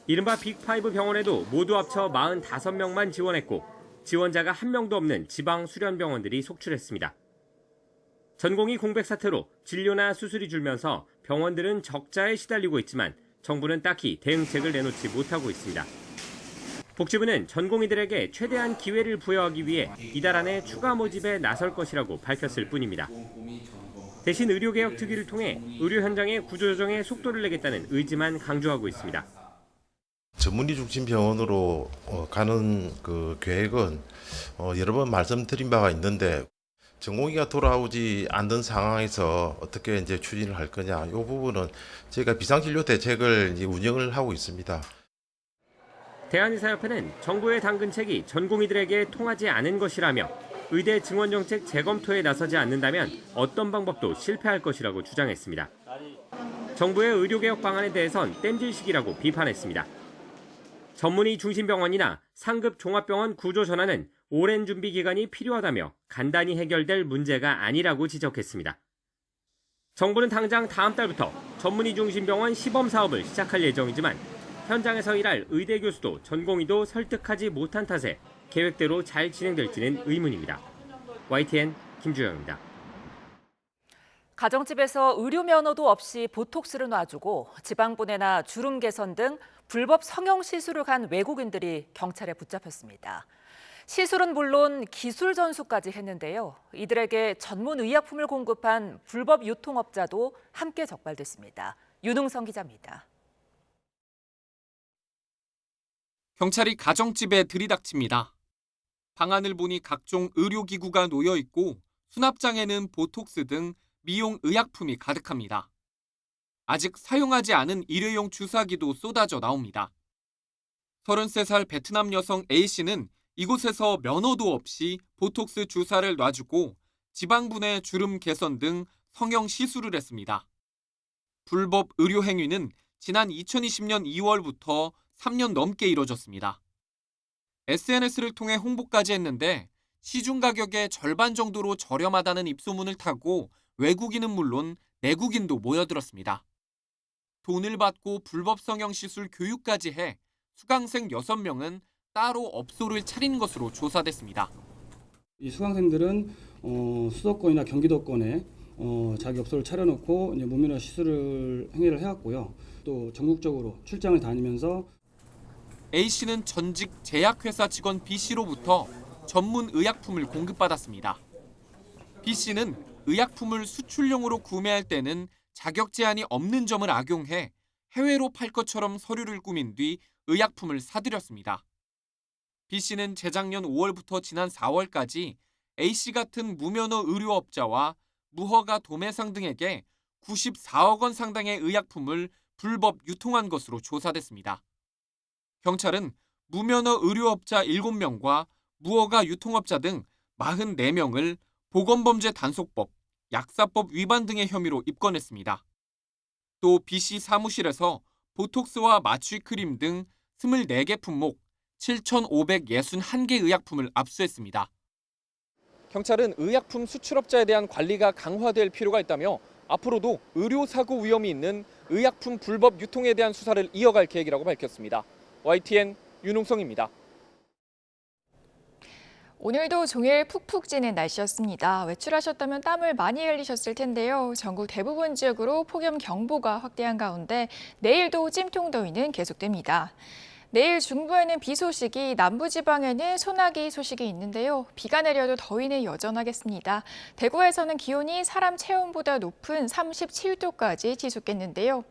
이른바 빅5 병원에도 모두 합쳐 45명만 지원했고 지원자가 한 명도 없는 지방 수련병원들이 속출했습니다. 전공의 공백 사태로 진료나 수술이 줄면서 병원들은 적자에 시달리고 있지만 정부는 딱히 대응책을 내놓지 못하고 있습니다. 복지부는 전공의들에게 최대한 기회를 부여하기 위해 이달 안에 추가 모집에 나설 것이라고 밝혔을 뿐입니다. 대신 의료개혁 특위를 통해 의료 현장의 구조조정에 속도를 내겠다는 의지만 강조하고 있습니다. 전문의 중심 병원으로 가는 그 계획은 여러 번 말씀드린 바가 있는데 전공의가 돌아오지 않는 상황에서 어떻게 이제 추진을 할 거냐, 이 부분은 저희가 비상진료 대책을 이제 운영을 하고 있습니다. 대한의사협회는 정부의 당근책이 전공의들에게 통하지 않은 것이라며 의대 증원 정책 재검토에 나서지 않는다면 어떤 방법도 실패할 것이라고 주장했습니다. 정부의 의료개혁 방안에 대해선 땜질식이라고 비판했습니다. 전문의 중심병원이나 상급 종합병원 구조 전환은 오랜 준비 기간이 필요하다며 간단히 해결될 문제가 아니라고 지적했습니다. 정부는 당장 다음 달부터 전문의 중심병원 시범 사업을 시작할 예정이지만 현장에서 일할 의대 교수도 전공의도 설득하지 못한 탓에 계획대로 잘 진행될지는 의문입니다. YTN 김주영입니다. 가정집에서 의료 면허도 없이 보톡스를 놔주고 지방분해나 주름 개선 등 불법 성형 시술을 간 외국인들이 경찰에 붙잡혔습니다. 시술은 물론 기술 전수까지 했는데요. 이들에게 전문 의약품을 공급한 불법 유통업자도 함께 적발됐습니다. 윤웅성 기자입니다. 경찰이 가정집에 들이닥칩니다. 방안을 보니 각종 의료기구가 놓여 있고 수납장에는 보톡스 등 미용 의약품이 가득합니다. 아직 사용하지 않은 일회용 주사기도 쏟아져 나옵니다. 33살 베트남 여성 A씨는 이곳에서 면허도 없이 보톡스 주사를 놔주고 지방분해 주름 개선 등 성형 시술을 했습니다. 불법 의료 행위는 지난 2020년 2월부터 3년 넘게 이뤄졌습니다. SNS를 통해 홍보까지 했는데 시중 가격의 절반 정도로 저렴하다는 입소문을 타고 외국인은 물론 내국인도 모여들었습니다. 돈을 받고 불법 성형 시술 교육까지 해 수강생 6명은 따로 업소를 차린 것으로 조사됐습니다. 이 수강생들은 수도권이나 경기도권에 자기 업소를 차려놓고 이제 무면허 시술을 행위를 해왔고요. 또 전국적으로 출장을 다니면서 A씨는 전직 제약회사 직원 B씨로부터 전문 의약품을 공급받았습니다. B씨는 의약품을 수출용으로 구매할 때는 자격 제한이 없는 점을 악용해 해외로 팔 것처럼 서류를 꾸민 뒤 의약품을 사들였습니다. B씨는 재작년 5월부터 지난 4월까지 A씨 같은 무면허 의료업자와 무허가 도매상 등에게 94억 원 상당의 의약품을 불법 유통한 것으로 조사됐습니다. 경찰은 무면허 의료업자 7명과 무허가 유통업자 등 44명을 보건범죄 단속법, 약사법 위반 등의 혐의로 입건했습니다. 또 B씨 사무실에서 보톡스와 마취 크림 등 24개 품목 7,561개 의약품을 압수했습니다. 경찰은 의약품 수출업자에 대한 관리가 강화될 필요가 있다며 앞으로도 의료사고 위험이 있는 의약품 불법 유통에 대한 수사를 이어갈 계획이라고 밝혔습니다. YTN 윤홍성입니다. 오늘도 종일 푹푹 찌는 날씨였습니다. 외출하셨다면 땀을 많이 흘리셨을 텐데요. 전국 대부분 지역으로 폭염 경보가 확대한 가운데 내일도 찜통더위는 계속됩니다. 내일 중부에는 비 소식이, 남부지방에는 소나기 소식이 있는데요. 비가 내려도 더위는 여전하겠습니다. 대구에서는 기온이 사람 체온보다 높은 37도까지 치솟겠는데요.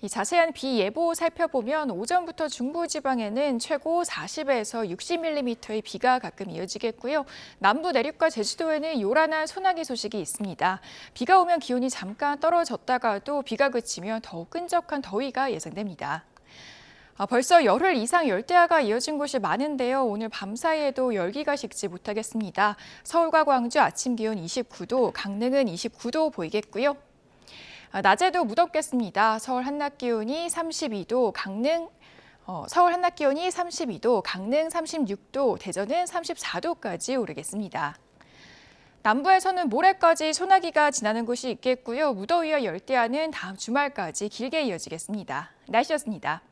이 자세한 비 예보 살펴보면 오전부터 중부지방에는 최고 40에서 60mm의 비가 가끔 이어지겠고요. 남부 내륙과 제주도에는 요란한 소나기 소식이 있습니다. 비가 오면 기온이 잠깐 떨어졌다가도 비가 그치면 더욱 끈적한 더위가 예상됩니다. 벌써 열흘 이상 열대야가 이어진 곳이 많은데요. 오늘 밤 사이에도 열기가 식지 못하겠습니다. 서울과 광주 아침 기온 29도, 강릉은 29도 보이겠고요. 낮에도 무덥겠습니다. 서울 한낮 기온이 32도, 강릉 36도, 대전은 34도까지 오르겠습니다. 남부에서는 모레까지 소나기가 지나는 곳이 있겠고요. 무더위와 열대야는 다음 주말까지 길게 이어지겠습니다. 날씨였습니다.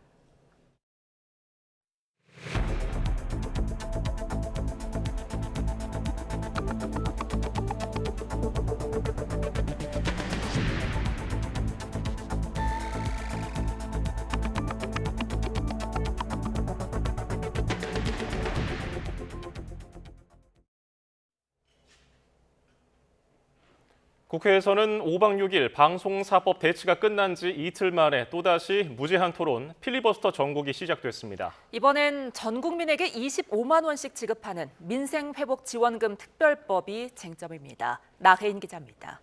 국회에서는 5박 6일 방송사법 대치가 끝난 지 이틀 만에 또다시 무제한 토론 필리버스터 전국이 시작됐습니다. 이번엔 전 국민에게 25만 원씩 지급하는 민생회복지원금 특별법이 쟁점입니다. 나혜인 기자입니다.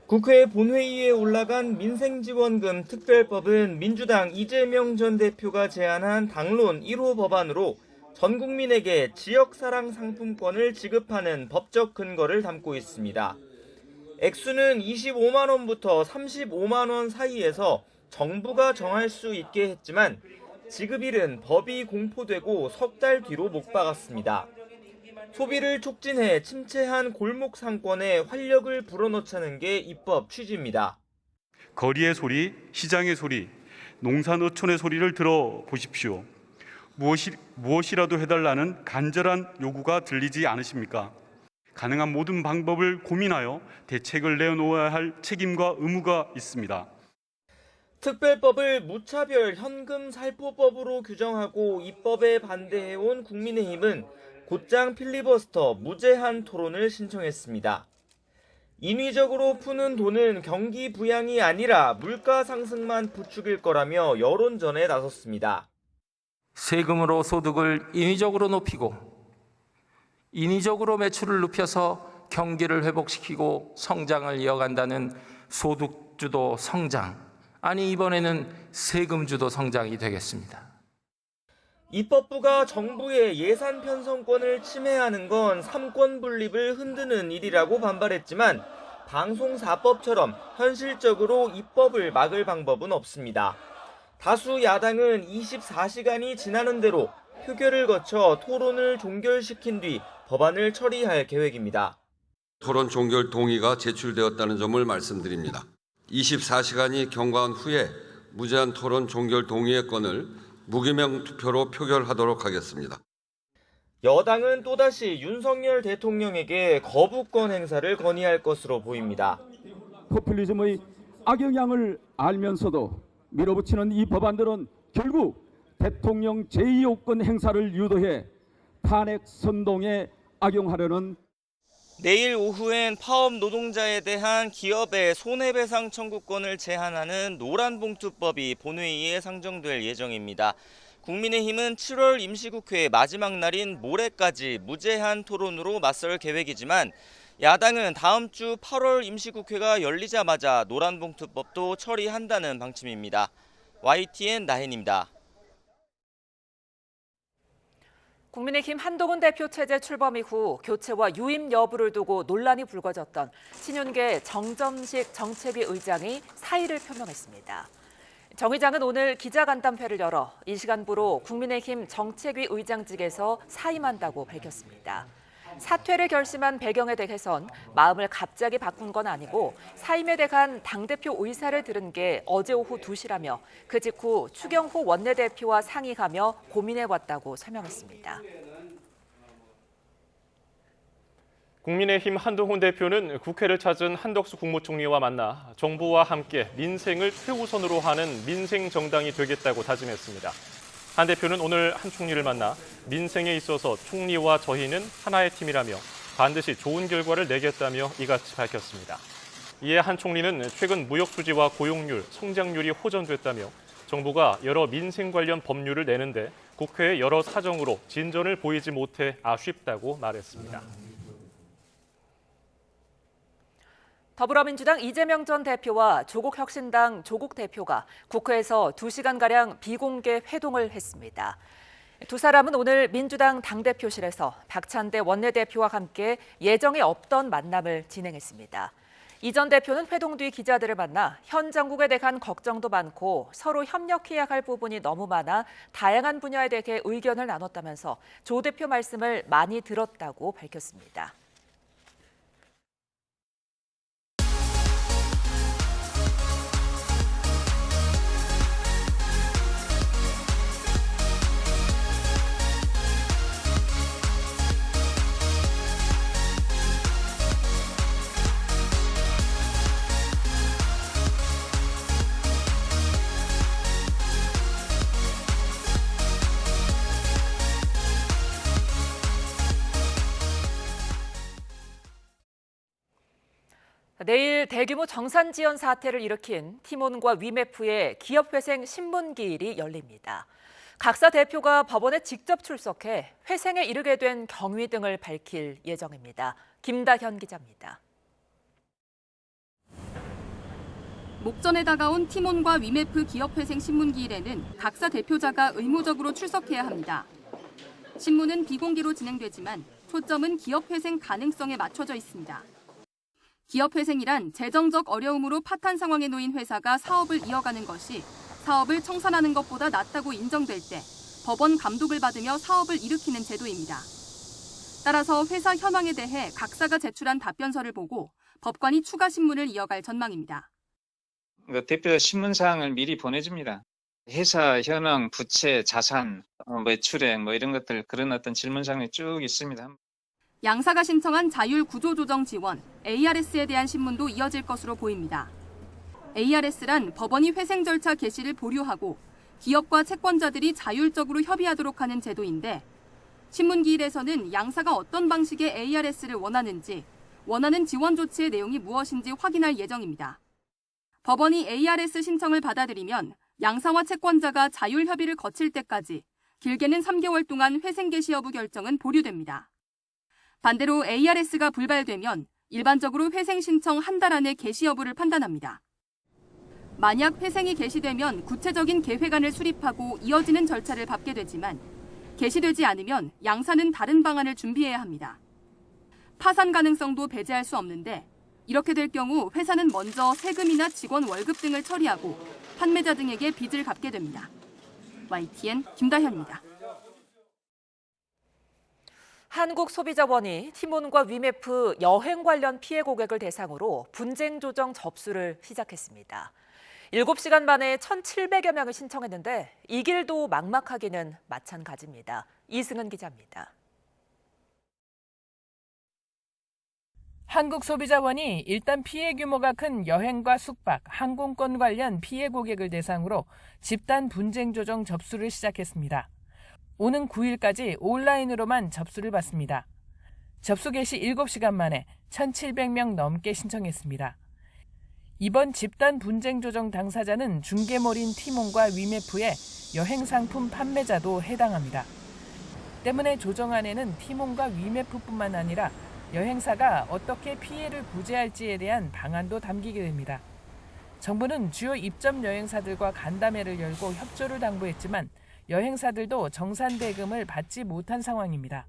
국회 본회의에 올라간 민생지원금 특별법은 민주당 이재명 전 대표가 제안한 당론 1호 법안으로 전 국민에게 지역사랑 상품권을 지급하는 법적 근거를 담고 있습니다. 액수는 25만 원부터 35만 원 사이에서 정부가 정할 수 있게 했지만 지급일은 법이 공포되고 석 달 뒤로 못 박았습니다. 소비를 촉진해 침체한 골목 상권에 활력을 불어넣자는 게 입법 취지입니다. 거리의 소리, 시장의 소리, 농산어촌의 소리를 들어보십시오. 무엇이라도 해달라는 간절한 요구가 들리지 않으십니까? 가능한 모든 방법을 고민하여 대책을 내놓아야 할 책임과 의무가 있습니다. 특별법을 무차별 현금 살포법으로 규정하고 입법에 반대해온 국민의힘은 곧장 필리버스터 무제한 토론을 신청했습니다. 인위적으로 푸는 돈은 경기 부양이 아니라 물가 상승만 부추길 거라며 여론전에 나섰습니다. 세금으로 소득을 인위적으로 높이고 인위적으로 매출을 높여서 경기를 회복시키고 성장을 이어간다는 소득주도 성장, 아니 이번에는 세금주도 성장이 되겠습니다. 입법부가 정부의 예산 편성권을 침해하는 건 삼권 분립을 흔드는 일이라고 반발했지만 방송사법처럼 현실적으로 입법을 막을 방법은 없습니다. 다수 야당은 24시간이 지나는 대로 표결을 거쳐 토론을 종결시킨 뒤 법안을 처리할 계획입니다. 토론 종결 동의가 제출되었다는 점을 말씀드립니다. 24시간이 경과한 후에 무제한 토론 종결 동의의 건을 무기명 투표로 표결하도록 하겠습니다. 여당은 또다시 윤석열 대통령에게 거부권 행사를 건의할 것으로 보입니다. 포퓰리즘의 악영향을 알면서도 밀어붙이는 이 법안들은 결국 대통령 제2요건 행사를 유도해 탄핵 선동에 악용하려는 내일 오후엔 파업 노동자에 대한 기업의 손해배상 청구권을 제한하는 노란봉투법이 본회의에 상정될 예정입니다. 국민의힘은 7월 임시국회 마지막 날인 모레까지 무제한 토론으로 맞설 계획이지만 야당은 다음 주 8월 임시국회가 열리자마자 노란봉투법도 처리한다는 방침입니다. YTN 나혜인입니다. 국민의힘 한동훈 대표 체제 출범 이후 교체와 유임 여부를 두고 논란이 불거졌던 친윤계 정점식 정책위 의장이 사의를 표명했습니다. 정 의장은 오늘 기자간담회를 열어 이 시간부로 국민의힘 정책위 의장직에서 사임한다고 밝혔습니다. 사퇴를 결심한 배경에 대해선 마음을 갑자기 바꾼 건 아니고 사임에 대한 당대표 의사를 들은 게 어제 오후 2시라며 그 직후 추경호 원내대표와 상의하며 고민해왔다고 설명했습니다. 국민의힘 한동훈 대표는 국회를 찾은 한덕수 국무총리와 만나 정부와 함께 민생을 최우선으로 하는 민생정당이 되겠다고 다짐했습니다. 한 대표는 오늘 한 총리를 만나 민생에 있어서 총리와 저희는 하나의 팀이라며 반드시 좋은 결과를 내겠다며 이같이 밝혔습니다. 이에 한 총리는 최근 무역 수지와 고용률, 성장률이 호전됐다며 정부가 여러 민생 관련 법률을 내는데 국회의 여러 사정으로 진전을 보이지 못해 아쉽다고 말했습니다. 더불어민주당 이재명 전 대표와 조국혁신당 조국 대표가 국회에서 2시간가량 비공개 회동을 했습니다. 두 사람은 오늘 민주당 당대표실에서 박찬대 원내대표와 함께 예정에 없던 만남을 진행했습니다. 이 전 대표는 회동 뒤 기자들을 만나 현 정국에 대한 걱정도 많고 서로 협력해야 할 부분이 너무 많아 다양한 분야에 대해 의견을 나눴다면서 조 대표 말씀을 많이 들었다고 밝혔습니다. 내일 대규모 정산 지연 사태를 일으킨 티몬과 위메프의 기업회생 신문기일이 열립니다. 각사 대표가 법원에 직접 출석해 회생에 이르게 된 경위 등을 밝힐 예정입니다. 김다현 기자입니다. 목전에 다가온 티몬과 위메프 기업회생 신문기일에는 각사 대표자가 의무적으로 출석해야 합니다. 신문은 비공개로 진행되지만 초점은 기업회생 가능성에 맞춰져 있습니다. 기업회생이란 재정적 어려움으로 파탄 상황에 놓인 회사가 사업을 이어가는 것이 사업을 청산하는 것보다 낫다고 인정될 때 법원 감독을 받으며 사업을 일으키는 제도입니다. 따라서 회사 현황에 대해 각사가 제출한 답변서를 보고 법관이 추가 신문을 이어갈 전망입니다. 대표 신문사항을 미리 보내줍니다. 회사 현황, 부채, 자산, 매출액 이런 것들 그런 어떤 질문사항이 쭉 있습니다. 양사가 신청한 자율 구조조정 지원, ARS에 대한 신문도 이어질 것으로 보입니다. ARS란 법원이 회생 절차 개시를 보류하고 기업과 채권자들이 자율적으로 협의하도록 하는 제도인데 신문기일에서는 양사가 어떤 방식의 ARS를 원하는지, 원하는 지원 조치의 내용이 무엇인지 확인할 예정입니다. 법원이 ARS 신청을 받아들이면 양사와 채권자가 자율협의를 거칠 때까지 길게는 3개월 동안 회생 개시 여부 결정은 보류됩니다. 반대로 ARS가 불발되면 일반적으로 회생 신청 한 달 안에 개시 여부를 판단합니다. 만약 회생이 개시되면 구체적인 계획안을 수립하고 이어지는 절차를 밟게 되지만 개시되지 않으면 양사는 다른 방안을 준비해야 합니다. 파산 가능성도 배제할 수 없는데 이렇게 될 경우 회사는 먼저 세금이나 직원 월급 등을 처리하고 판매자 등에게 빚을 갚게 됩니다. YTN 김다현입니다. 한국소비자원이 티몬과 위메프 여행 관련 피해 고객을 대상으로 분쟁 조정 접수를 시작했습니다. 7시간 만에 1,700여 명을 신청했는데 이 길도 막막하기는 마찬가지입니다. 이승은 기자입니다. 한국소비자원이 일단 피해 규모가 큰 여행과 숙박, 항공권 관련 피해 고객을 대상으로 집단 분쟁 조정 접수를 시작했습니다. 오는 9일까지 온라인으로만 접수를 받습니다. 접수 개시 7시간 만에 1,700명 넘게 신청했습니다. 이번 집단 분쟁 조정 당사자는 중개몰인 티몬과 위메프의 여행 상품 판매자도 해당합니다. 때문에 조정안에는 티몬과 위메프뿐만 아니라 여행사가 어떻게 피해를 구제할지에 대한 방안도 담기게 됩니다. 정부는 주요 입점 여행사들과 간담회를 열고 협조를 당부했지만 여행사들도 정산 대금을 받지 못한 상황입니다.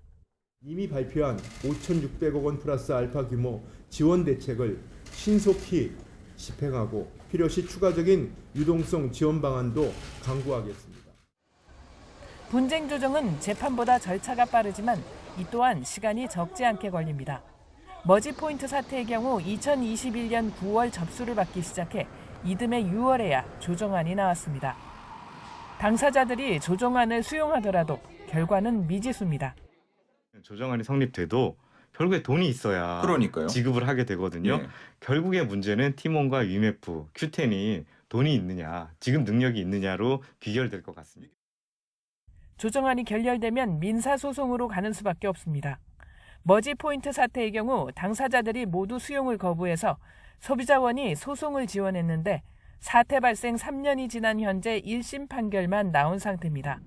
이미 발표한 5,600억 원 플러스 알파 규모 지원 대책을 신속히 집행하고 필요시 추가적인 유동성 지원 방안도 강구하겠습니다. 분쟁 조정은 재판보다 절차가 빠르지만 이 또한 시간이 적지 않게 걸립니다. 머지포인트 사태의 경우 2021년 9월 접수를 받기 시작해 이듬해 6월에야 조정안이 나왔습니다. 당사자들이 조정안을 수용하더라도 결과는 미지수입니다. 조정안이 성립돼도 결국에 돈이 있어야 그러니까요. 지급을 하게 되거든요. 네. 결국의 문제는 티몬과 위메프, 큐텐이 돈이 있느냐, 지급 능력이 있느냐로 귀결될 것 같습니다. 조정안이 결렬되면 민사소송으로 가는 수밖에 없습니다. 머지포인트 사태의 경우 당사자들이 모두 수용을 거부해서 소비자원이 소송을 지원했는데 사태 발생 3년이 지난 현재 1심 판결만 나온 상태입니다.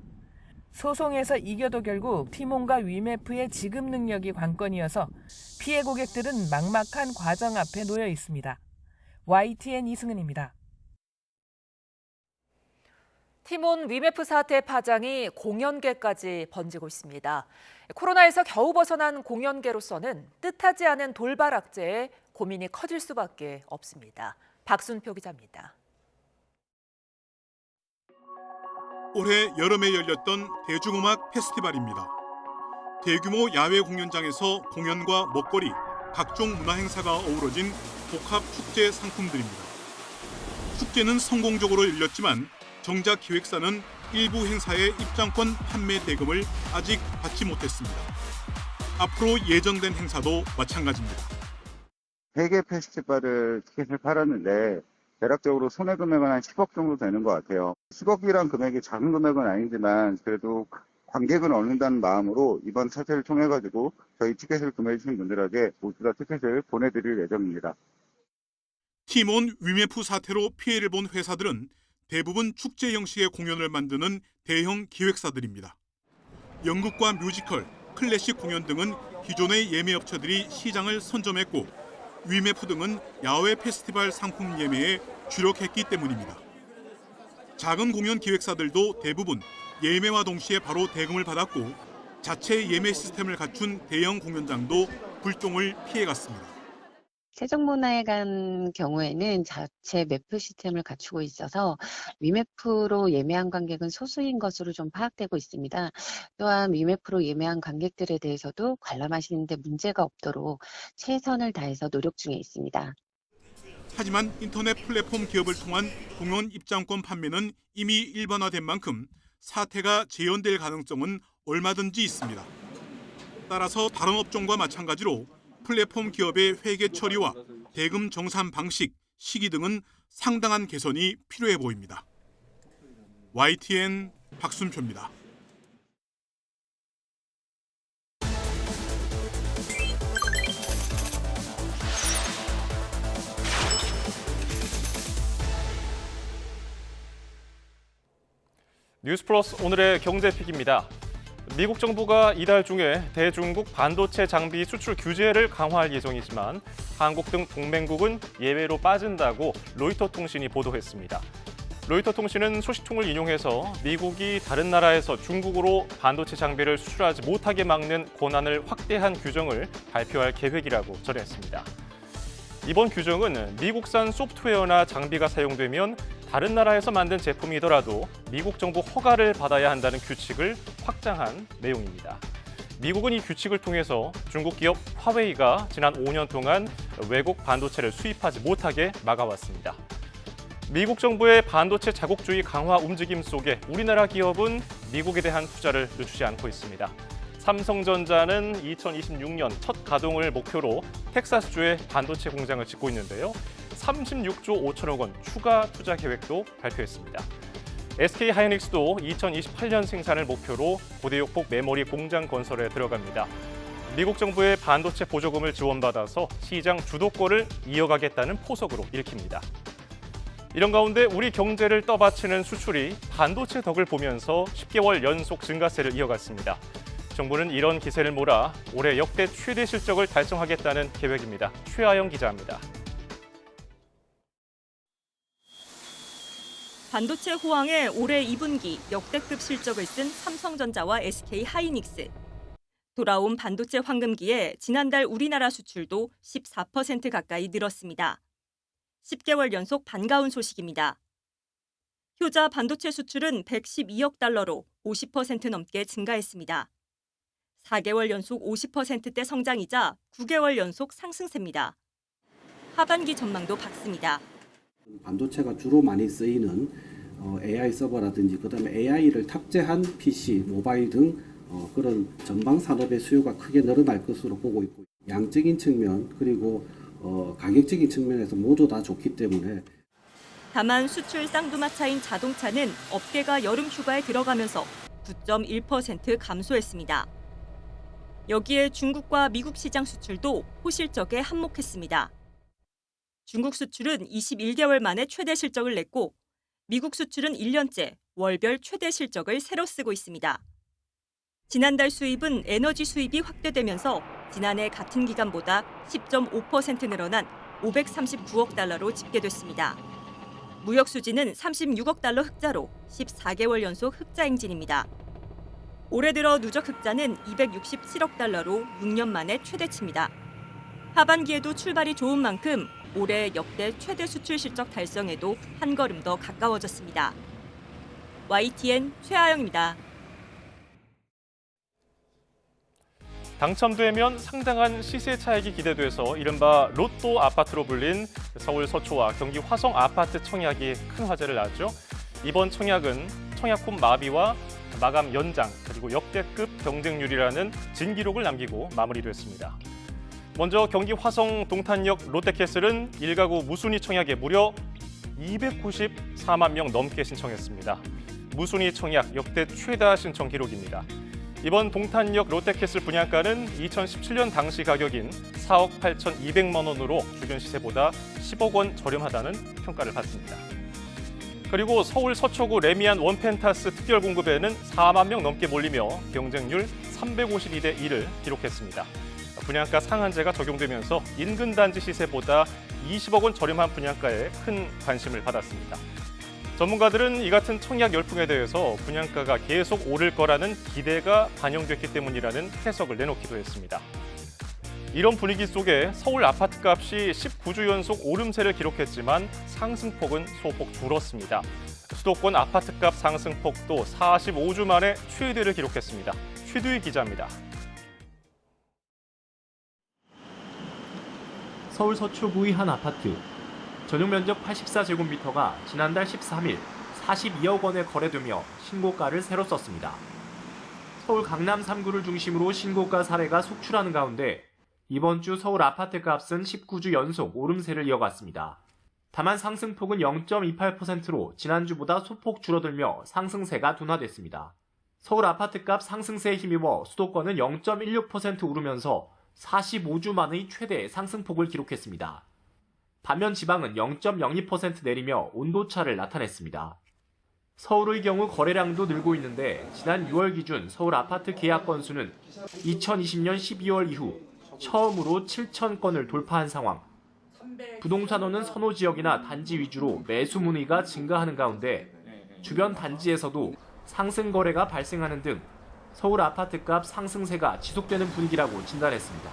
소송에서 이겨도 결국 티몬과 위메프의 지급 능력이 관건이어서 피해 고객들은 막막한 과정 앞에 놓여 있습니다. YTN 이승은입니다. 티몬 위메프 사태 파장이 공연계까지 번지고 있습니다. 코로나에서 겨우 벗어난 공연계로서는 뜻하지 않은 돌발 악재에 고민이 커질 수밖에 없습니다. 박순표 기자입니다. 올해 여름에 열렸던 대중음악 페스티벌입니다. 대규모 야외 공연장에서 공연과 먹거리, 각종 문화 행사가 어우러진 복합 축제 상품들입니다. 축제는 성공적으로 열렸지만 정작 기획사는 일부 행사의 입장권 판매 대금을 아직 받지 못했습니다. 앞으로 예정된 행사도 마찬가지입니다. 3개 페스티벌을 티켓을 팔았는데 대략적으로 손해 금액은 한 10억 정도 되는 것 같아요. 10억이란 금액이 작은 금액은 아니지만 그래도 관객을 얻는다는 마음으로 이번 사태를 통해 가지고 저희 티켓을 구매해 주신 분들에게 모두 다 티켓을 보내드릴 예정입니다. 티몬 위메프 사태로 피해를 본 회사들은 대부분 축제 형식의 공연을 만드는 대형 기획사들입니다. 연극과 뮤지컬, 클래식 공연 등은 기존의 예매업체들이 시장을 선점했고 위메프 등은 야외 페스티벌 상품 예매에 주력했기 때문입니다. 작은 공연 기획사들도 대부분 예매와 동시에 바로 대금을 받았고 자체 예매 시스템을 갖춘 대형 공연장도 불똥을 피해갔습니다. 세종문화회관 경우에는 자체 매프 시스템을 갖추고 있어서 위메프로 예매한 관객은 소수인 것으로 좀 파악되고 있습니다. 또한 위메프로 예매한 관객들에 대해서도 관람하시는 데 문제가 없도록 최선을 다해서 노력 중에 있습니다. 하지만 인터넷 플랫폼 기업을 통한 공연 입장권 판매는 이미 일반화된 만큼 사태가 재현될 가능성은 얼마든지 있습니다. 따라서 다른 업종과 마찬가지로 플랫폼 기업의 회계 처리와 대금 정산 방식, 시기 등은 상당한 개선이 필요해 보입니다. YTN 박순표입니다. 뉴스플러스 오늘의 경제픽입니다. 미국 정부가 이달 중에 대중국 반도체 장비 수출 규제를 강화할 예정이지만 한국 등 동맹국은 예외로 빠진다고 로이터 통신이 보도했습니다. 로이터 통신은 소식통을 인용해서 미국이 다른 나라에서 중국으로 반도체 장비를 수출하지 못하게 막는 권한을 확대한 규정을 발표할 계획이라고 전했습니다. 이번 규정은 미국산 소프트웨어나 장비가 사용되면 다른 나라에서 만든 제품이더라도 미국 정부 허가를 받아야 한다는 규칙을 확장한 내용입니다. 미국은 이 규칙을 통해서 중국 기업 화웨이가 지난 5년 동안 외국 반도체를 수입하지 못하게 막아왔습니다. 미국 정부의 반도체 자국주의 강화 움직임 속에 우리나라 기업은 미국에 대한 투자를 늦추지 않고 있습니다. 삼성전자는 2026년 첫 가동을 목표로 텍사스주에 반도체 공장을 짓고 있는데요. 36조 5천억 원 추가 투자 계획도 발표했습니다. SK하이닉스도 2028년 생산을 목표로 고대역폭 메모리 공장 건설에 들어갑니다. 미국 정부의 반도체 보조금을 지원받아서 시장 주도권을 이어가겠다는 포석으로 읽힙니다. 이런 가운데 우리 경제를 떠받치는 수출이 반도체 덕을 보면서 10개월 연속 증가세를 이어갔습니다. 정부는 이런 기세를 몰아 올해 역대 최대 실적을 달성하겠다는 계획입니다. 최아영 기자입니다. 반도체 호황에 올해 2분기 역대급 실적을 쓴 삼성전자와 SK하이닉스. 돌아온 반도체 황금기에 지난달 우리나라 수출도 14% 가까이 늘었습니다. 10개월 연속 반가운 소식입니다. 효자 반도체 수출은 112억 달러로 50% 넘게 증가했습니다. 4개월 연속 50%대 성장이자 9개월 연속 상승세입니다. 하반기 전망도 밝습니다. 반도체가 주로 많이 쓰이는 AI 서버라든지 그다음에 AI를 탑재한 PC, 모바일 등 그런 전방 산업의 수요가 크게 늘어날 것으로 보고 있고 양적인 측면 그리고 가격적인 측면에서 모두 다 좋기 때문에 다만 수출 쌍두마차인 자동차는 업계가 여름 휴가에 들어가면서 9.1% 감소했습니다. 여기에 중국과 미국 시장 수출도 호실적에 한몫했습니다. 중국 수출은 21개월 만에 최대 실적을 냈고 미국 수출은 1년째 월별 최대 실적을 새로 쓰고 있습니다. 지난달 수입은 에너지 수입이 확대되면서 지난해 같은 기간보다 10.5% 늘어난 539억 달러로 집계됐습니다. 무역 수지는 36억 달러 흑자로 14개월 연속 흑자 행진입니다. 올해 들어 누적 흑자는 267억 달러로 6년 만에 최대치입니다. 하반기에도 출발이 좋은 만큼 올해 역대 최대 수출 실적 달성에도 한 걸음 더 가까워졌습니다. YTN 최하영입니다. 당첨되면 상당한 시세 차익이 기대돼서 이른바 로또 아파트로 불린 서울 서초와 경기 화성 아파트 청약이 큰 화제를 낳았죠. 이번 청약은 청약홈 마비와 마감 연장 그리고 역대급 경쟁률이라는 진기록을 남기고 마무리됐습니다. 먼저 경기 화성 동탄역 롯데캐슬은 1가구 무순위 청약에 무려 294만 명 넘게 신청했습니다. 무순위 청약 역대 최다 신청 기록입니다. 이번 동탄역 롯데캐슬 분양가는 2017년 당시 가격인 4억 8,200만 원으로 주변 시세보다 10억 원 저렴하다는 평가를 받습니다. 그리고 서울 서초구 레미안 원펜타스 특별 공급에는 4만 명 넘게 몰리며 경쟁률 352대 1을 기록했습니다. 분양가 상한제가 적용되면서 인근 단지 시세보다 20억 원 저렴한 분양가에 큰 관심을 받았습니다. 전문가들은 이 같은 청약 열풍에 대해서 분양가가 계속 오를 거라는 기대가 반영됐기 때문이라는 해석을 내놓기도 했습니다. 이런 분위기 속에 서울 아파트값이 19주 연속 오름세를 기록했지만 상승폭은 소폭 줄었습니다. 수도권 아파트값 상승폭도 45주 만에 최대를 기록했습니다. 최두희 기자입니다. 서울 서초구의 한 아파트. 전용 면적 84제곱미터가 지난달 13일 42억 원에 거래되며 신고가를 새로 썼습니다. 서울 강남 3구를 중심으로 신고가 사례가 속출하는 가운데 이번 주 서울 아파트 값은 19주 연속 오름세를 이어갔습니다. 다만 상승폭은 0.28%로 지난주보다 소폭 줄어들며 상승세가 둔화됐습니다. 서울 아파트값 상승세에 힘입어 수도권은 0.16% 오르면서 45주 만의 최대 상승폭을 기록했습니다. 반면 지방은 0.02% 내리며 온도차를 나타냈습니다. 서울의 경우 거래량도 늘고 있는데 지난 6월 기준 서울 아파트 계약 건수는 2020년 12월 이후 처음으로 7천 건을 돌파한 상황. 부동산원은 선호 지역이나 단지 위주로 매수 문의가 증가하는 가운데 주변 단지에서도 상승 거래가 발생하는 등 서울 아파트값 상승세가 지속되는 분위기라고 진단했습니다.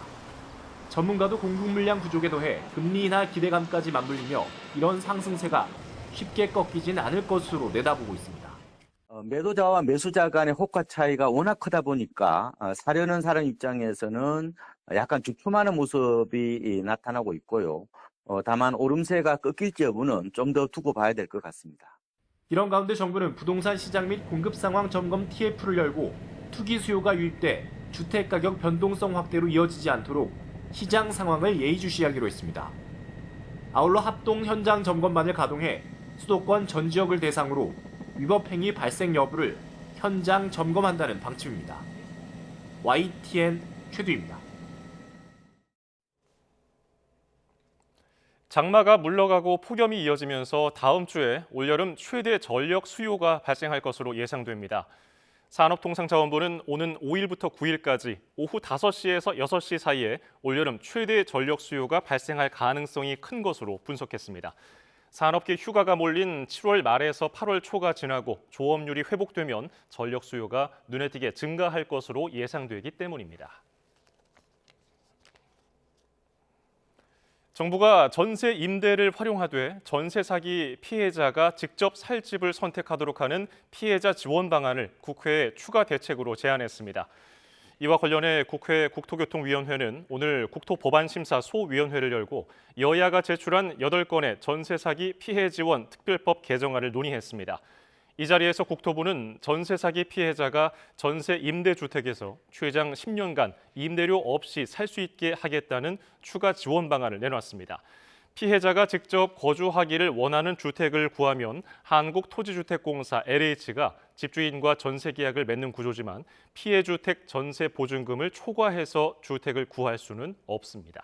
전문가도 공급 물량 부족에 더해 금리 인하 기대감까지 맞물리며 이런 상승세가 쉽게 꺾이진 않을 것으로 내다보고 있습니다. 매도자와 매수자 간의 호가 차이가 워낙 크다 보니까 사려는 사람 입장에서는 약간 주춤하는 모습이 나타나고 있고요. 다만 오름세가 꺾일지 여부는 좀 더 두고 봐야 될 것 같습니다. 이런 가운데 정부는 부동산 시장 및 공급 상황 점검 TF를 열고 투기 수요가 유입돼 주택가격 변동성 확대로 이어지지 않도록 시장 상황을 예의주시하기로 했습니다. 아울러 합동 현장 점검반을 가동해 수도권 전 지역을 대상으로 위법 행위 발생 여부를 현장 점검한다는 방침입니다. YTN 최두입니다. 장마가 물러가고 폭염이 이어지면서 다음 주에 올여름 최대 전력 수요가 발생할 것으로 예상됩니다. 산업통상자원부는 오는 5일부터 9일까지 오후 5시에서 6시 사이에 올여름 최대 전력 수요가 발생할 가능성이 큰 것으로 분석했습니다. 산업계 휴가가 몰린 7월 말에서 8월 초가 지나고 조업률이 회복되면 전력 수요가 눈에 띄게 증가할 것으로 예상되기 때문입니다. 정부가 전세 임대를 활용하되 전세 사기 피해자가 직접 살 집을 선택하도록 하는 피해자 지원 방안을 국회에 추가 대책으로 제안했습니다. 이와 관련해 국회 국토교통위원회는 오늘 국토법안심사 소위원회를 열고 여야가 제출한 8건의 전세 사기 피해 지원 특별법 개정안을 논의했습니다. 이 자리에서 국토부는 전세 사기 피해자가 전세 임대주택에서 최장 10년간 임대료 없이 살 수 있게 하겠다는 추가 지원 방안을 내놨습니다. 피해자가 직접 거주하기를 원하는 주택을 구하면 한국토지주택공사 LH가 집주인과 전세 계약을 맺는 구조지만 피해주택 전세 보증금을 초과해서 주택을 구할 수는 없습니다.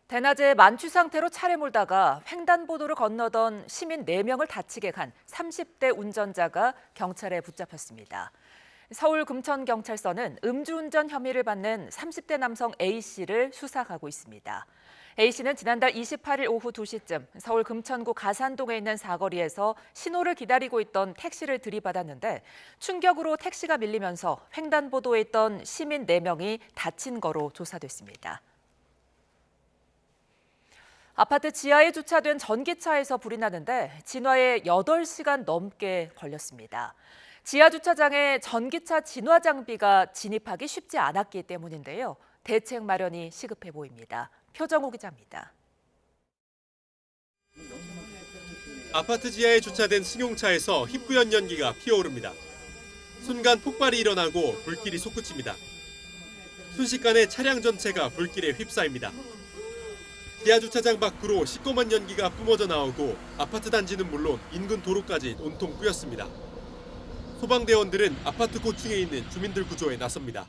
대낮에 만취 상태로 차를 몰다가 횡단보도를 건너던 시민 4명을 다치게 간 30대 운전자가 경찰에 붙잡혔습니다. 서울 금천경찰서는 음주운전 혐의를 받는 30대 남성 A씨를 수사하고 있습니다. A씨는 지난달 28일 오후 2시쯤 서울 금천구 가산동에 있는 사거리에서 신호를 기다리고 있던 택시를 들이받았는데 충격으로 택시가 밀리면서 횡단보도에 있던 시민 4명이 다친 거로 조사됐습니다. 아파트 지하에 주차된 전기차에서 불이 나는데 진화에 8시간 넘게 걸렸습니다. 지하 주차장에 전기차 진화 장비가 진입하기 쉽지 않았기 때문인데요. 대책 마련이 시급해 보입니다. 표정호 기자입니다. 아파트 지하에 주차된 승용차에서 희뿌연 연기가 피어오릅니다. 순간 폭발이 일어나고 불길이 솟구칩니다. 순식간에 차량 전체가 불길에 휩싸입니다. 지하 주차장 밖으로 시꺼먼 연기가 뿜어져 나오고 아파트 단지는 물론 인근 도로까지 온통 뿌였습니다. 소방대원들은 아파트 고층에 있는 주민들 구조에 나섭니다.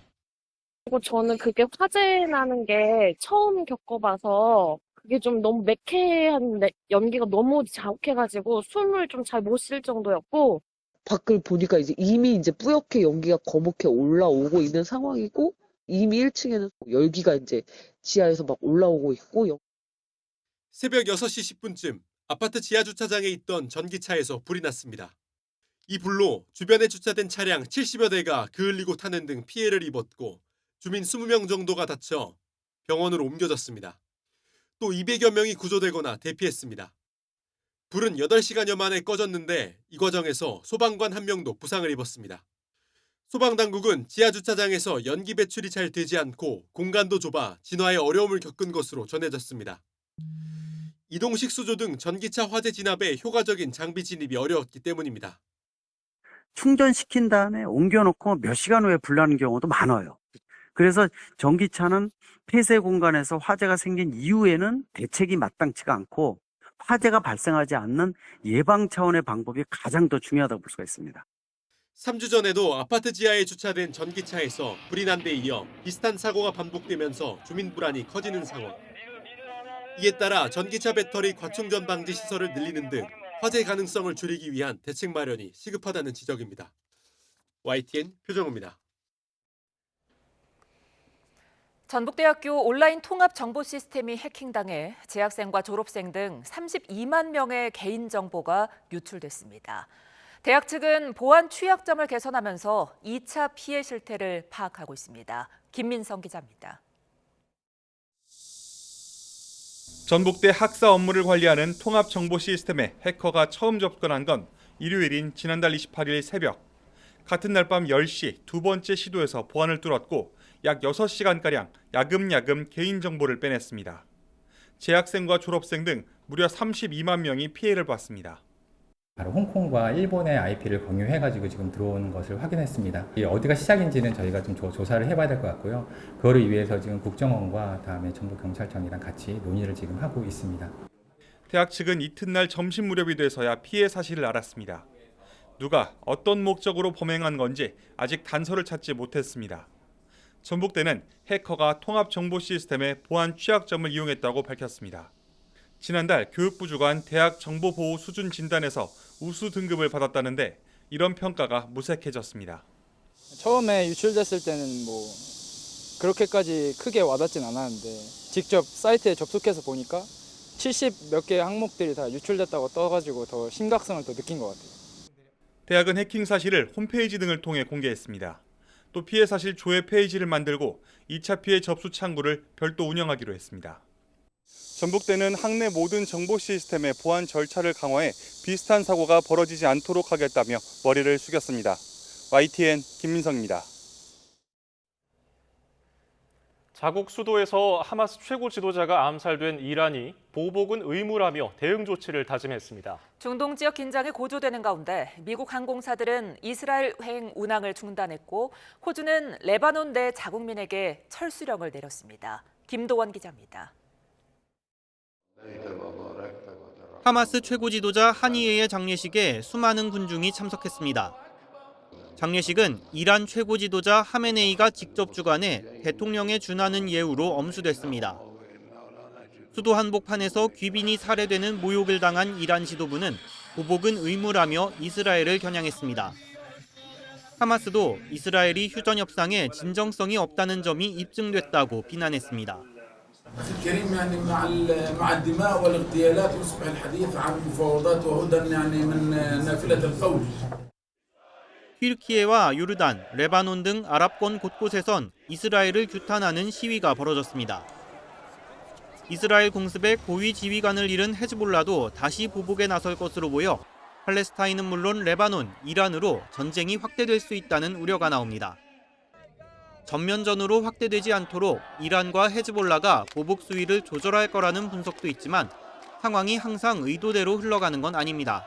그리고 저는 그게 화재 나는 게 처음 겪어봐서 그게 좀 너무 매캐한 연기가 너무 자욱해가지고 숨을 좀 잘 못 쉴 정도였고, 밖을 보니까 이미 뿌옇게 연기가 거목해 올라오고 있는 상황이고, 이미 1층에는 열기가 지하에서 막 올라오고 있고. 새벽 6시 10분쯤 아파트 지하 주차장에 있던 전기차에서 불이 났습니다. 이 불로 주변에 주차된 차량 70여 대가 그을리고 타는 등 피해를 입었고 주민 20명 정도가 다쳐 병원으로 옮겨졌습니다. 또 200여 명이 구조되거나 대피했습니다. 불은 8시간여 만에 꺼졌는데 이 과정에서 소방관 1명도 부상을 입었습니다. 소방당국은 지하 주차장에서 연기 배출이 잘 되지 않고 공간도 좁아 진화에 어려움을 겪은 것으로 전해졌습니다. 이동식 수조 등 전기차 화재 진압에 효과적인 장비 진입이 어려웠기 때문입니다. 충전시킨 다음에 옮겨놓고 몇 시간 후에 불나는 경우도 많아요. 그래서 전기차는 폐쇄 공간에서 화재가 생긴 이후에는 대책이 마땅치가 않고 화재가 발생하지 않는 예방 차원의 방법이 가장 더 중요하다고 볼 수가 있습니다. 3주 전에도 아파트 지하에 주차된 전기차에서 불이 난 데 이어 비슷한 사고가 반복되면서 주민 불안이 커지는 상황. 이에 따라 전기차 배터리 과충전 방지 시설을 늘리는 등 화재 가능성을 줄이기 위한 대책 마련이 시급하다는 지적입니다. YTN 표정호입니다. 전북대학교 온라인 통합 정보 시스템이 해킹당해 재학생과 졸업생 등 32만 명의 개인정보가 유출됐습니다. 대학 측은 보안 취약점을 개선하면서 2차 피해 실태를 파악하고 있습니다. 김민성 기자입니다. 전북대 학사 업무를 관리하는 통합 정보 시스템에 해커가 처음 접근한 건 일요일인 지난달 28일 새벽. 같은 날 밤 10시 두 번째 시도에서 보안을 뚫었고 약 6시간가량 야금야금 개인정보를 빼냈습니다. 재학생과 졸업생 등 무려 32만 명이 피해를 봤습니다. 바로 홍콩과 일본의 IP를 공유해가지고 지금 들어오는 것을 확인했습니다. 어디가 시작인지는 저희가 좀 조사를 해봐야 될 것 같고요. 그거를 위해서 지금 국정원과 다음에 전북경찰청이랑 같이 논의를 지금 하고 있습니다. 대학 측은 이튿날 점심 무렵이 돼서야 피해 사실을 알았습니다. 누가 어떤 목적으로 범행한 건지 아직 단서를 찾지 못했습니다. 전북대는 해커가 통합 정보 시스템의 보안 취약점을 이용했다고 밝혔습니다. 지난달 교육부 주관 대학 정보보호 수준 진단에서 우수 등급을 받았다는데 이런 평가가 무색해졌습니다. 처음에 유출됐을 때는 그렇게까지 크게 와닿진 않았는데 직접 사이트에 접속해서 보니까 70 몇 개의 항목들이 다 유출됐다고 떠가지고 더 심각성을 더 느낀 것 같아요. 대학은 해킹 사실을 홈페이지 등을 통해 공개했습니다. 또 피해 사실 조회 페이지를 만들고 2차 피해 접수 창구를 별도 운영하기로 했습니다. 전북대는 학내 모든 정보 시스템의 보안 절차를 강화해 비슷한 사고가 벌어지지 않도록 하겠다며 머리를 숙였습니다. YTN 김민성입니다. 자국 수도에서 하마스 최고 지도자가 암살된 이란이 보복은 의무라며 대응 조치를 다짐했습니다. 중동 지역 긴장이 고조되는 가운데 미국 항공사들은 이스라엘 행 운항을 중단했고 호주는 레바논 내 자국민에게 철수령을 내렸습니다. 김도원 기자입니다. 하마스 최고 지도자 하니예의 장례식에 수많은 군중이 참석했습니다. 장례식은 이란 최고 지도자 하메네이가 직접 주관해 대통령에 준하는 예우로 엄수됐습니다. 수도 한복판에서 귀빈이 살해되는 모욕을 당한 이란 지도부는 보복은 의무라며 이스라엘을 겨냥했습니다. 하마스도 이스라엘이 휴전 협상에 진정성이 없다는 점이 입증됐다고 비난했습니다. الكريم يعني مع الدماء والاغتيالات يصبح الحديث عن مفاوضات وهدى يعني من نافلة القول. 튀르키예와 요르단, 레바논 등 아랍권 곳곳에선 이스라엘을 규탄하는 시위가 벌어졌습니다. 이스라엘 공습에 고위 지휘관을 잃은 헤즈볼라도 다시 보복에 나설 것으로 보여 팔레스타인은 물론 레바논, 이란으로 전쟁이 확대될 수 있다는 우려가 나옵니다. 전면전으로 확대되지 않도록 이란과 헤즈볼라가 보복 수위를 조절할 거라는 분석도 있지만 상황이 항상 의도대로 흘러가는 건 아닙니다.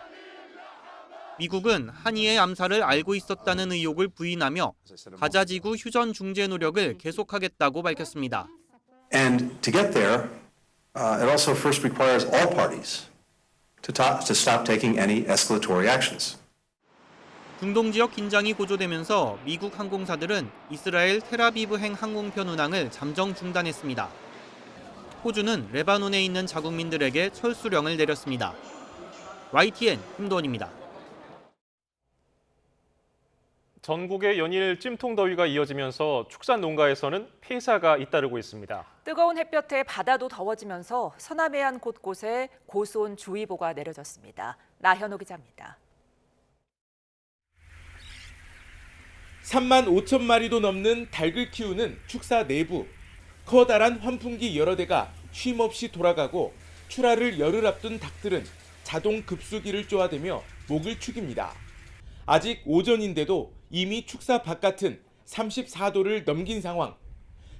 미국은 한이의 암살을 알고 있었다는 의혹을 부인하며 가자지구 휴전 중재 노력을 계속하겠다고 밝혔습니다. And to get there, it also first requires all parties to stop taking any escalatory actions. 중동 지역 긴장이 고조되면서 미국 항공사들은 이스라엘 텔아비브행 항공편 운항을 잠정 중단했습니다. 호주는 레바논에 있는 자국민들에게 철수령을 내렸습니다. YTN 김도원입니다. 전국의 연일 찜통더위가 이어지면서 축산 농가에서는 폐사가 잇따르고 있습니다. 뜨거운 햇볕에 바다도 더워지면서 서남해안 곳곳에 고수온 주의보가 내려졌습니다. 나현호 기자입니다. 3만 5천 마리도 넘는 닭을 키우는 축사 내부. 커다란 환풍기 여러 대가 쉼없이 돌아가고 출하를 열흘 앞둔 닭들은 자동 급수기를 쪼아대며 목을 축입니다. 아직 오전인데도 이미 축사 바깥은 34도를 넘긴 상황.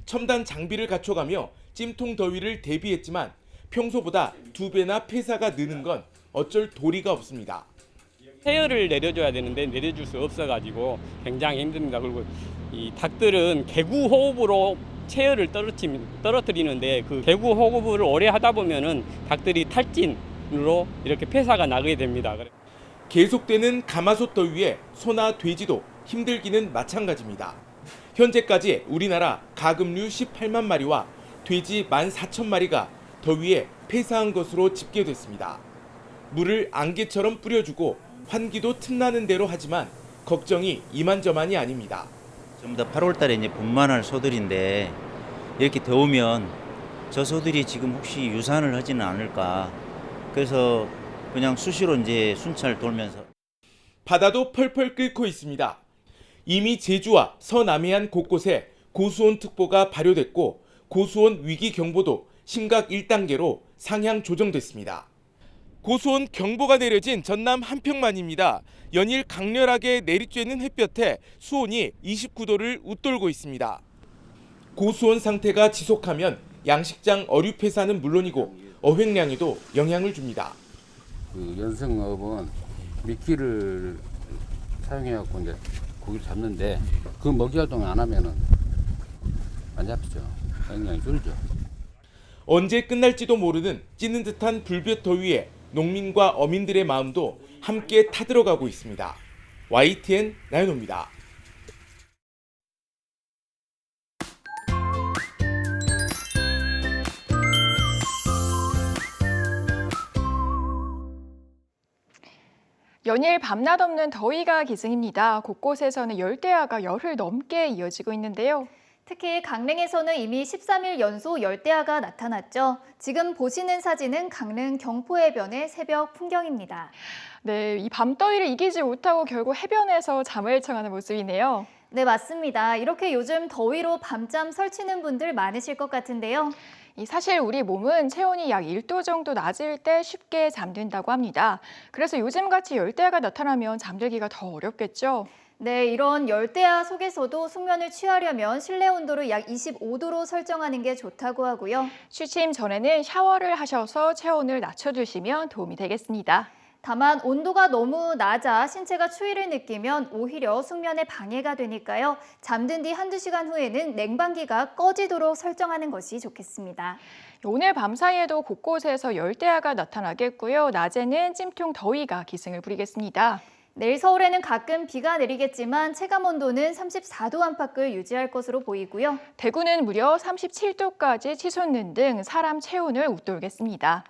첨단 장비를 갖춰가며 찜통 더위를 대비했지만 평소보다 2배나 폐사가 느는 건 어쩔 도리가 없습니다. 해열을 내려줘야 되는데 내려줄 수 없어가지고 굉장히 힘듭니다. 그리고 이 닭들은 개구 호흡으로 체열을 떨어뜨리는데 그 개구 호흡을 오래 하다 보면은 닭들이 탈진으로 이렇게 폐사가 나게 됩니다. 계속되는 가마솥 더위에 소나 돼지도 힘들기는 마찬가지입니다. 현재까지 우리나라 가금류 18만 마리와 돼지 14,000마리가 더위에 폐사한 것으로 집계됐습니다. 물을 안개처럼 뿌려주고 환기도 틈나는 대로 하지만 걱정이 이만저만이 아닙니다. 전부 다 8월 달에 이제 분만할 소들인데 이렇게 더우면 저 소들이 지금 혹시 유산을 하지는 않을까. 그래서 그냥 수시로 이제 순찰 돌면서. 바다도 펄펄 끓고 있습니다. 이미 제주와 서남해안 곳곳에 고수온 특보가 발효됐고 고수온 위기 경보도 심각 1단계로 상향 조정됐습니다. 고수온 경보가 내려진 전남 한평만입니다. 연일 강렬하게 내리쬐는 햇볕에 수온이 29도를 웃돌고 있습니다. 고수온 상태가 지속하면 양식장 어류 폐사는 물론이고 어획량에도 영향을 줍니다. 그 연성어업은 미끼를 사용해갖고 이제 고기를 잡는데 그 먹이 활동을 안 하면은 안 잡히죠. 영향이 줄죠. 언제 끝날지도 모르는 찌는 듯한 불볕 더위에 농민과 어민들의 마음도 함께 타들어가고 있습니다. YTN 나연호입니다. 연일 밤낮 없는 더위가 기승입니다. 곳곳에서는 열대야가 열흘 넘게 이어지고 있는데요. 특히 강릉에서는 이미 13일 연속 열대야가 나타났죠. 지금 보시는 사진은 강릉 경포해변의 새벽 풍경입니다. 네, 이 밤더위를 이기지 못하고 결국 해변에서 잠을 청하는 모습이네요. 네, 맞습니다. 이렇게 요즘 더위로 밤잠 설치는 분들 많으실 것 같은데요. 사실 우리 몸은 체온이 약 1도 정도 낮을 때 쉽게 잠든다고 합니다. 그래서 요즘같이 열대야가 나타나면 잠들기가 더 어렵겠죠? 네, 이런 열대야 속에서도 숙면을 취하려면 실내 온도를 약 25도로 설정하는 게 좋다고 하고요. 취침 전에는 샤워를 하셔서 체온을 낮춰주시면 도움이 되겠습니다. 다만 온도가 너무 낮아 신체가 추위를 느끼면 오히려 숙면에 방해가 되니까요. 잠든 뒤 한두 시간 후에는 냉방기가 꺼지도록 설정하는 것이 좋겠습니다. 오늘 밤 사이에도 곳곳에서 열대야가 나타나겠고요. 낮에는 찜통 더위가 기승을 부리겠습니다. 내일 서울에는 가끔 비가 내리겠지만 체감온도는 34도 안팎을 유지할 것으로 보이고요. 대구는 무려 37도까지 치솟는 등 사람 체온을 웃돌겠습니다.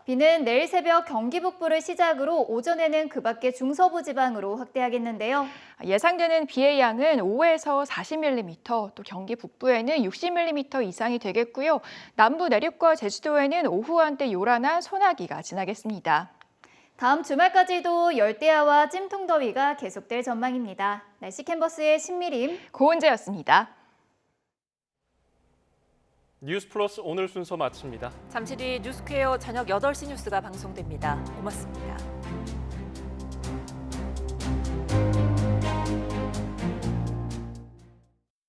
비는 내일 새벽 경기 북부를 시작으로 오전에는 그 밖의 중서부 지방으로 확대하겠는데요. 예상되는 비의 양은 5에서 40mm, 또 경기 북부에는 60mm 이상이 되겠고요. 남부 내륙과 제주도에는 오후 한때 요란한 소나기가 지나겠습니다. 다음 주말까지도 열대야와 찜통더위가 계속될 전망입니다. 날씨 캔버스의 신미림, 고은재였습니다. 뉴스 플러스 오늘 순서 마칩니다. 잠시 뒤 뉴스퀘어 저녁 8시 뉴스가 방송됩니다. 고맙습니다.